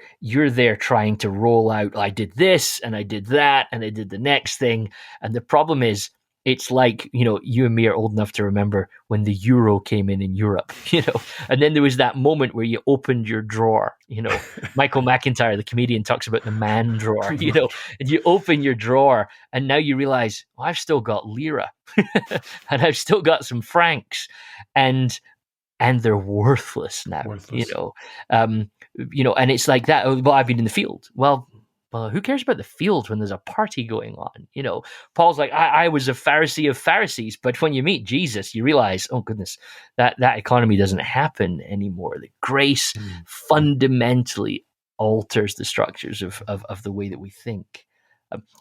trying to roll out, I did this and I did that and I did the next thing, and the problem is, it's like, you and me are old enough to remember when the euro came in Europe, and then there was that moment where you opened your drawer, Michael McIntyre, the comedian, talks about the man drawer, and you open your drawer and now you realize, I've still got lira and I've still got some francs and they're worthless now, and it's like that. Well, I've been in the field. Well, who cares about the field when there's a party going on? Paul's like, I was a Pharisee of Pharisees, but when you meet Jesus, you realize, oh goodness, that economy doesn't happen anymore. The grace fundamentally alters the structures of the way that we think.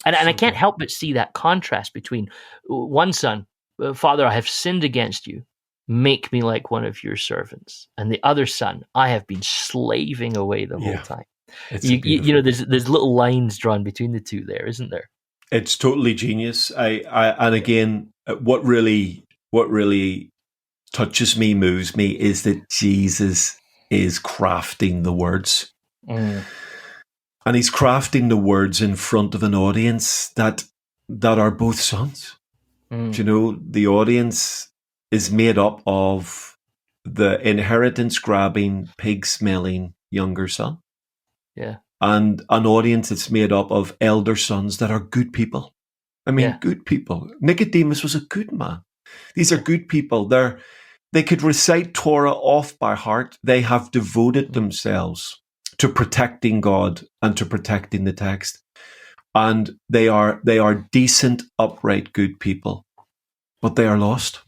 And I can't help but see that contrast between one son, Father, I have sinned against you. Make me like one of your servants. And the other son, I have been slaving away the whole time. There's little lines drawn between the two there, isn't there? It's totally genius. And again, what really touches me, moves me, is that Jesus is crafting the words, and he's crafting the words in front of an audience that are both sons. The audience is made up of the inheritance grabbing, pig smelling younger son. Yeah. And an audience that's made up of elder sons that are good people. I mean, good people. Nicodemus was a good man. These are good people. They could recite Torah off by heart. They have devoted themselves to protecting God and to protecting the text. And they are decent, upright, good people. But they are lost.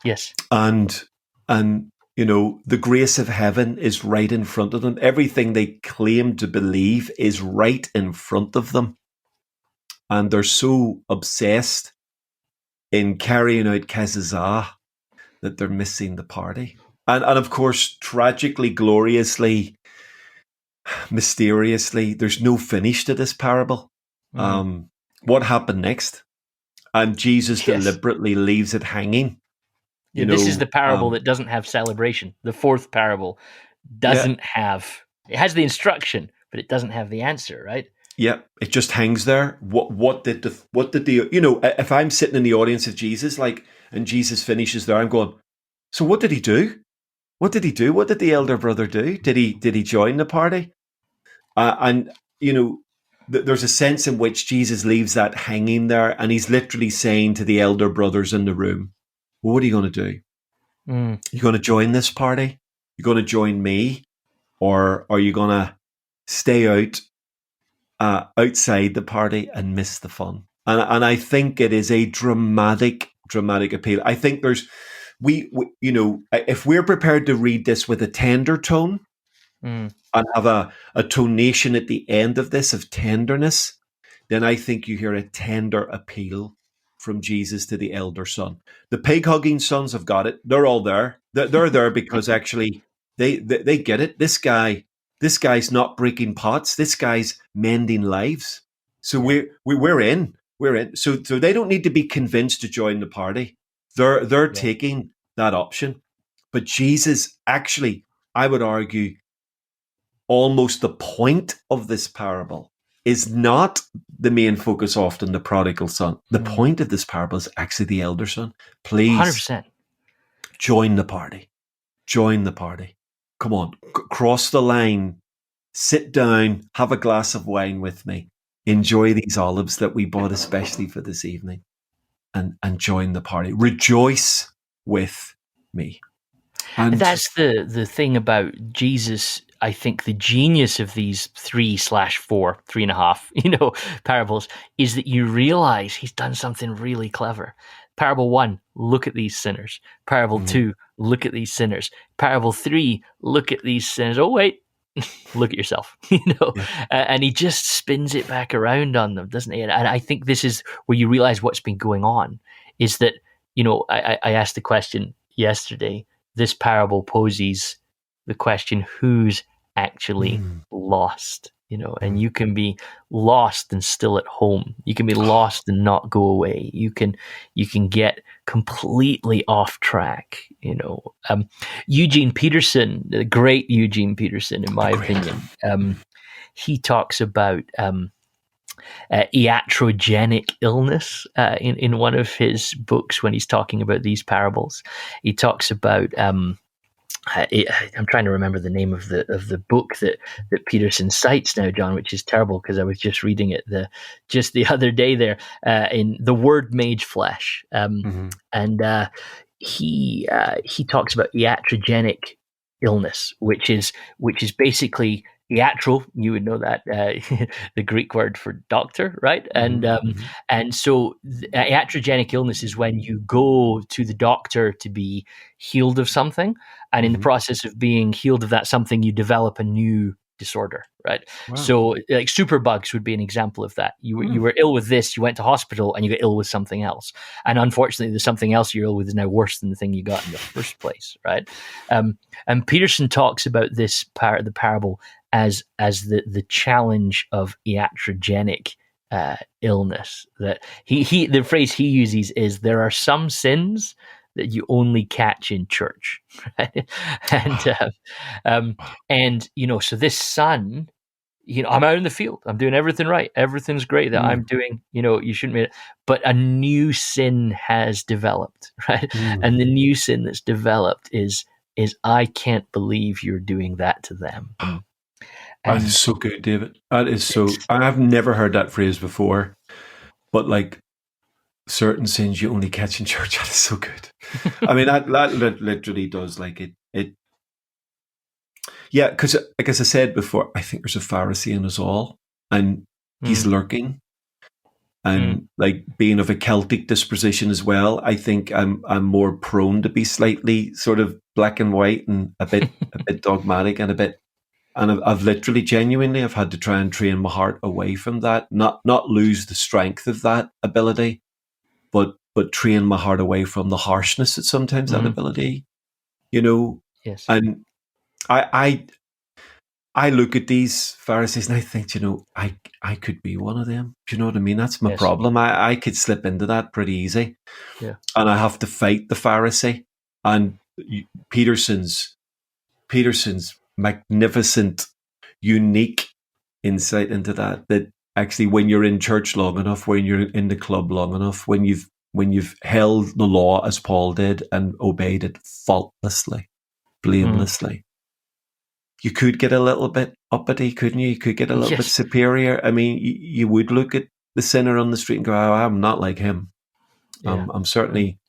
Yes. And the grace of heaven is right in front of them. Everything they claim to believe is right in front of them. And they're so obsessed in carrying out Keżażah that they're missing the party. And of course, tragically, gloriously, mysteriously, there's no finish to this parable. What happened next? And Jesus deliberately leaves it hanging. This is the parable that doesn't have celebration. The fourth parable doesn't have, it has the instruction, but it doesn't have the answer, right? Yeah, it just hangs there. What did the if I'm sitting in the audience of Jesus, and Jesus finishes there, I'm going, so what did he do? What did he do? What did the elder brother do? Did he join the party? there's a sense in which Jesus leaves that hanging there, and he's literally saying to the elder brothers in the room, well, what are you going to do? You going to join this party? You going to join me? Or are you going to stay outside the party and miss the fun? And I think it is a dramatic appeal. I think there's, we you know, if we're prepared to read this with a tender tone and have a tonation at the end of this of tenderness, then I think you hear a tender appeal from Jesus to the elder son. The pig-hugging sons have got it. They're all there. They're there because actually they get it. This guy's not breaking pots. This guy's mending lives. So we're in. We're in. So they don't need to be convinced to join the party. They're taking that option. But Jesus, actually, I would argue, almost the point of this parable is not the main focus, often the prodigal son. The point of this parable is actually the elder son. Please 100%. Join the party. Join the party. Come on, cross the line, sit down, have a glass of wine with me, enjoy these olives that we bought especially for this evening, and join the party. Rejoice with me. And that's the thing about Jesus. I think the genius of these 3.5, parables is that you realize he's done something really clever. Parable 1, look at these sinners. Parable 2, look at these sinners. Parable 3, look at these sinners. Oh, wait, look at yourself, and he just spins it back around on them, doesn't he? And I think this is where you realize what's been going on is that, I asked the question yesterday. This parable poses the question, who's actually lost? And you can be lost and still at home. You can be lost and not go away. You can get completely off track. Eugene Peterson, the great Eugene Peterson, in my opinion, he talks about iatrogenic illness in one of his books when he's talking about these parables. He talks about I'm trying to remember the name of the book that Peterson cites now, John, which is terrible because I was just reading it just the other day there in The Word Made Flesh, and he talks about iatrogenic illness, which is basically iatro. You would know that the Greek word for doctor, right? And so iatrogenic illness is when you go to the doctor to be healed of something, and in the process of being healed of that something, you develop a new disorder, right? Wow. So like superbugs would be an example of that. You were ill with this, you went to hospital and you got ill with something else. And unfortunately, the something else you're ill with is now worse than the thing you got in the first place, right? And Peterson talks about this the parable as the challenge of iatrogenic illness. That the phrase he uses is, there are some sins that you only catch in church, right? And so this son, I'm out in the field, I'm doing everything right, everything's great that I'm doing, you shouldn't be, but a new sin has developed, right? And the new sin that's developed is I can't believe you're doing that to them. That is so good, David. That is so. I've never heard that phrase before, but like, certain sins you only catch in church. That is so good. I mean, that literally does like it. Yeah, because like as I said before, I think there's a Pharisee in us all, and he's lurking. And like being of a Celtic disposition as well, I think I'm more prone to be slightly sort of black and white and a bit dogmatic and a bit. And I've literally, genuinely, I've had to try and train my heart away from that, not lose the strength of that ability, but train my heart away from the harshness that sometimes that ability, Yes. And I look at these Pharisees and I think, I could be one of them. Do you know what I mean? That's my problem. I could slip into that pretty easy. Yeah. And I have to fight the Pharisee. And Peterson's magnificent, unique insight into that actually when you're in church long enough, when you're in the club long enough, when you've held the law as Paul did and obeyed it faultlessly, blamelessly, you could get a little bit uppity, couldn't you? You could get a little bit Yes. superior. I mean, you would look at the sinner on the street and go, oh, I'm not like him. Yeah. I'm certainly,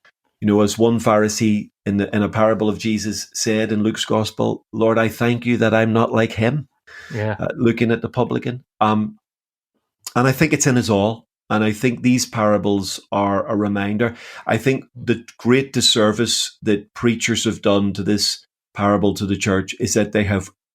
as one Pharisee in a parable of Jesus said in Luke's gospel, Lord, I thank you that I'm not like him, Yeah. looking at the publican. And I think it's in us all. And I think these parables are a reminder. I think the great disservice that preachers have done to this parable to the church is that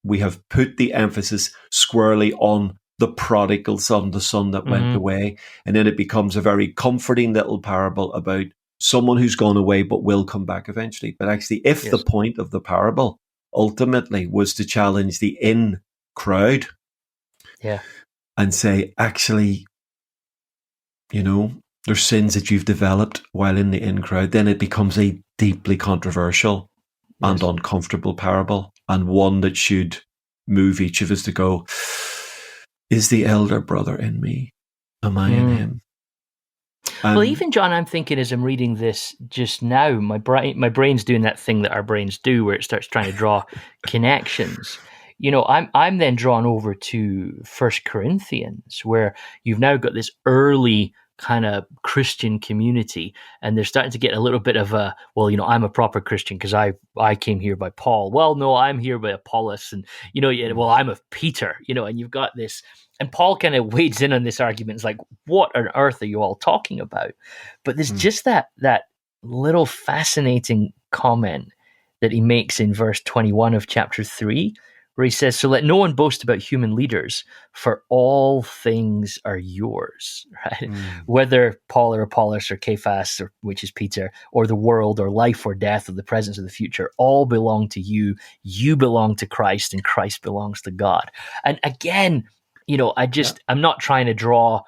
we have put the emphasis squarely on the prodigal son, the son that went away. And then it becomes a very comforting little parable about someone who's gone away but will come back eventually. But actually, if the point of the parable ultimately was to challenge the in crowd, and say, actually, there's sins that you've developed while in the in crowd, then it becomes a deeply controversial and uncomfortable parable, and one that should move each of us to go, is the elder brother in me? Am I in him? Well, even John, I'm thinking as I'm reading this just now, my brain's doing that thing that our brains do, where it starts trying to draw connections. I'm then drawn over to 1 Corinthians, where you've now got this early kind of Christian community, and they're starting to get a little bit of a, I'm a proper Christian because I came here by Paul. Well, no, I'm here by Apollos, and I'm of Peter, and you've got this, and Paul kind of wades in on this argument. It's like, what on earth are you all talking about? But there's just that little fascinating comment that he makes in verse 21 of chapter 3, where he says, so let no one boast about human leaders, for all things are yours, right? Whether Paul or Apollos or Cephas, which is Peter, or the world or life or death or the presence or the future, all belong to you. You belong to Christ, and Christ belongs to God. And again, I'm not trying to draw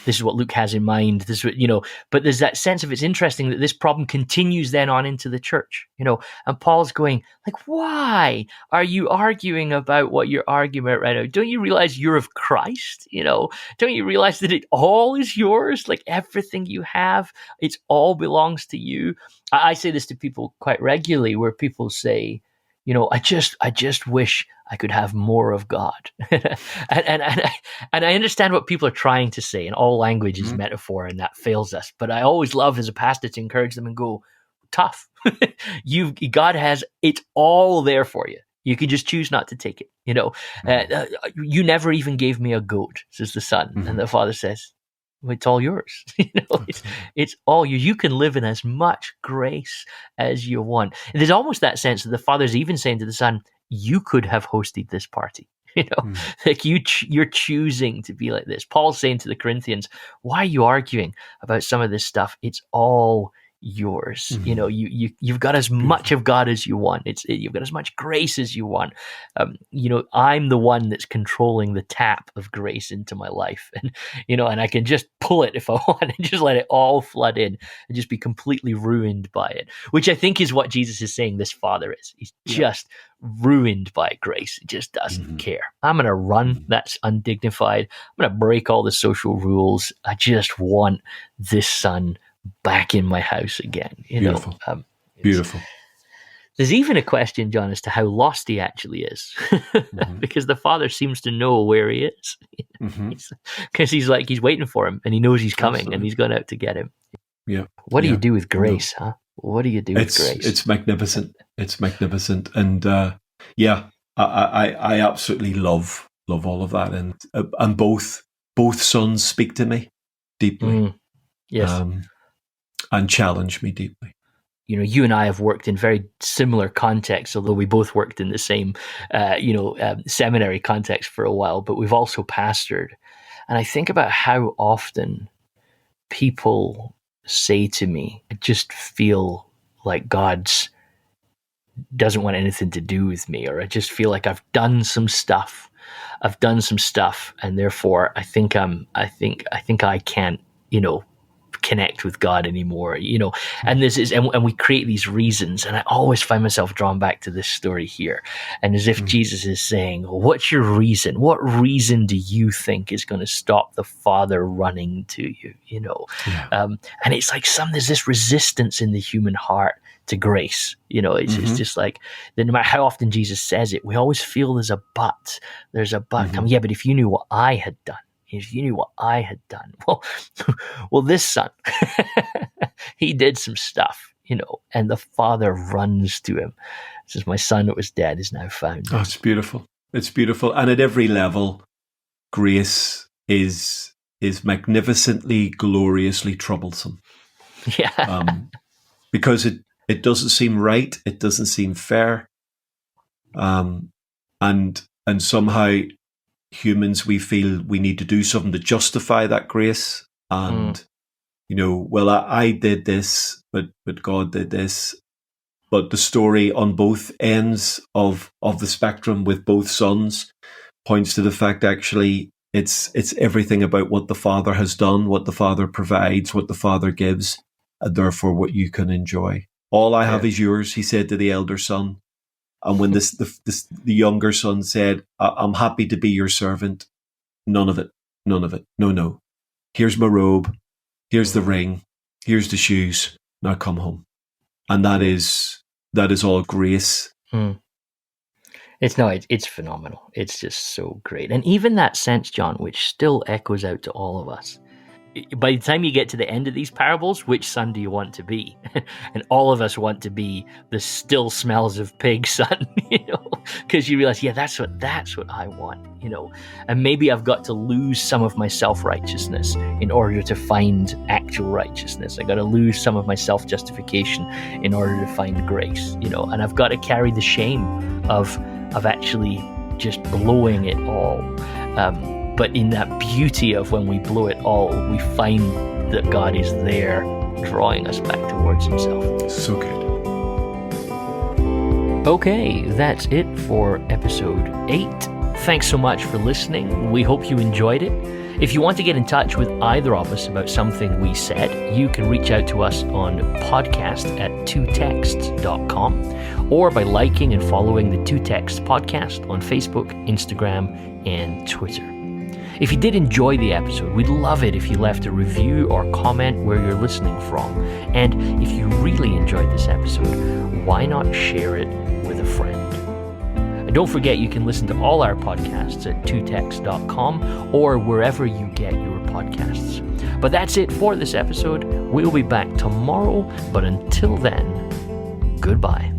this is what Luke has in mind. This is what, but there's that sense of, it's interesting that this problem continues then on into the church, and Paul's going like, why are you arguing about what you're arguing about right now? Don't you realize you're of Christ? Don't you realize that it all is yours? Like everything you have, it all belongs to you. I say this to people quite regularly, where people say, I just wish I could have more of God. and I understand what people are trying to say, and all language is metaphor, and that fails us. But I always love as a pastor to encourage them and go, tough. God has it all there for you. You can just choose not to take it. You never even gave me a goat, says the son. And the father says, well, it's all yours. It's all you. You can live in as much grace as you want. And there's almost that sense that the father's even saying to the son, you could have hosted this party. Like you're choosing to be like this. Paul's saying to the Corinthians, why are you arguing about some of this stuff? It's all yours. You've got as much of God as you want. You've got as much grace as you want. I'm the one that's controlling the tap of grace into my life, and I can just pull it if I want and just let it all flood in and just be completely ruined by it, which I think is what Jesus is saying this father is. He's just ruined by grace. He just doesn't care. I'm going to run. That's undignified. I'm going to break all the social rules. I just want this son back in my house again. Beautiful. Beautiful. There's even a question, John, as to how lost he actually is, because the father seems to know where he is, because he's waiting for him, and he knows he's coming, and he's gone out to get him. Yeah. What do you do with grace, huh? What do you do with grace? It's magnificent. It's magnificent, and I absolutely love all of that, and both sons speak to me deeply. Yes. And challenge me deeply. You and I have worked in very similar contexts, although we both worked in the same, seminary context for a while, but we've also pastored. And I think about how often people say to me, I just feel like God doesn't want anything to do with me, or I just feel like I've done some stuff, and therefore I think I can't, connect with God anymore, and this is, and we create these reasons, and I always find myself drawn back to this story here, and as if Jesus is saying, well, what's your reason? What reason do you think is going to stop the Father running to you? And it's like there's this resistance in the human heart to grace. It's just like, no matter how often Jesus says it, we always feel there's a but. There's a but coming. Yeah, but if you knew what I had done, well, this son, he did some stuff, and the Father runs to him. Says, my son that was dead is now found. Oh, it's beautiful. It's beautiful. And at every level, grace is magnificently, gloriously troublesome. Yeah. Because it doesn't seem right. It doesn't seem fair. And somehow humans, we feel we need to do something to justify that grace. And, well, I did this, but God did this. But the story on both ends of the spectrum with both sons points to the fact, actually, it's everything about what the Father has done, what the Father provides, what the Father gives, and therefore what you can enjoy. All I have is yours, he said to the elder son. And when the younger son said, I'm happy to be your servant, none of it. No. Here's my robe. Here's the ring. Here's the shoes. Now come home. And that is all grace. It's phenomenal. It's just so great. And even that sense, John, which still echoes out to all of us. By the time you get to the end of these parables, which son do you want to be? And all of us want to be the still smells of pig son, because you realize, that's what I want, and maybe I've got to lose some of my self-righteousness in order to find actual righteousness. I got to lose some of my self-justification in order to find grace, and I've got to carry the shame of actually just blowing it all. But in that beauty of when we blow it all, we find that God is there drawing us back towards himself. So good. Okay, that's it for episode 8. Thanks so much for listening. We hope you enjoyed it. If you want to get in touch with either of us about something we said, you can reach out to us on podcast@twotexts.com or by liking and following the Two Texts podcast on Facebook, Instagram, and Twitter. If you did enjoy the episode, we'd love it if you left a review or comment where you're listening from. And if you really enjoyed this episode, why not share it with a friend? And don't forget, you can listen to all our podcasts at twotext.com or wherever you get your podcasts. But that's it for this episode. We'll be back tomorrow, but until then, goodbye.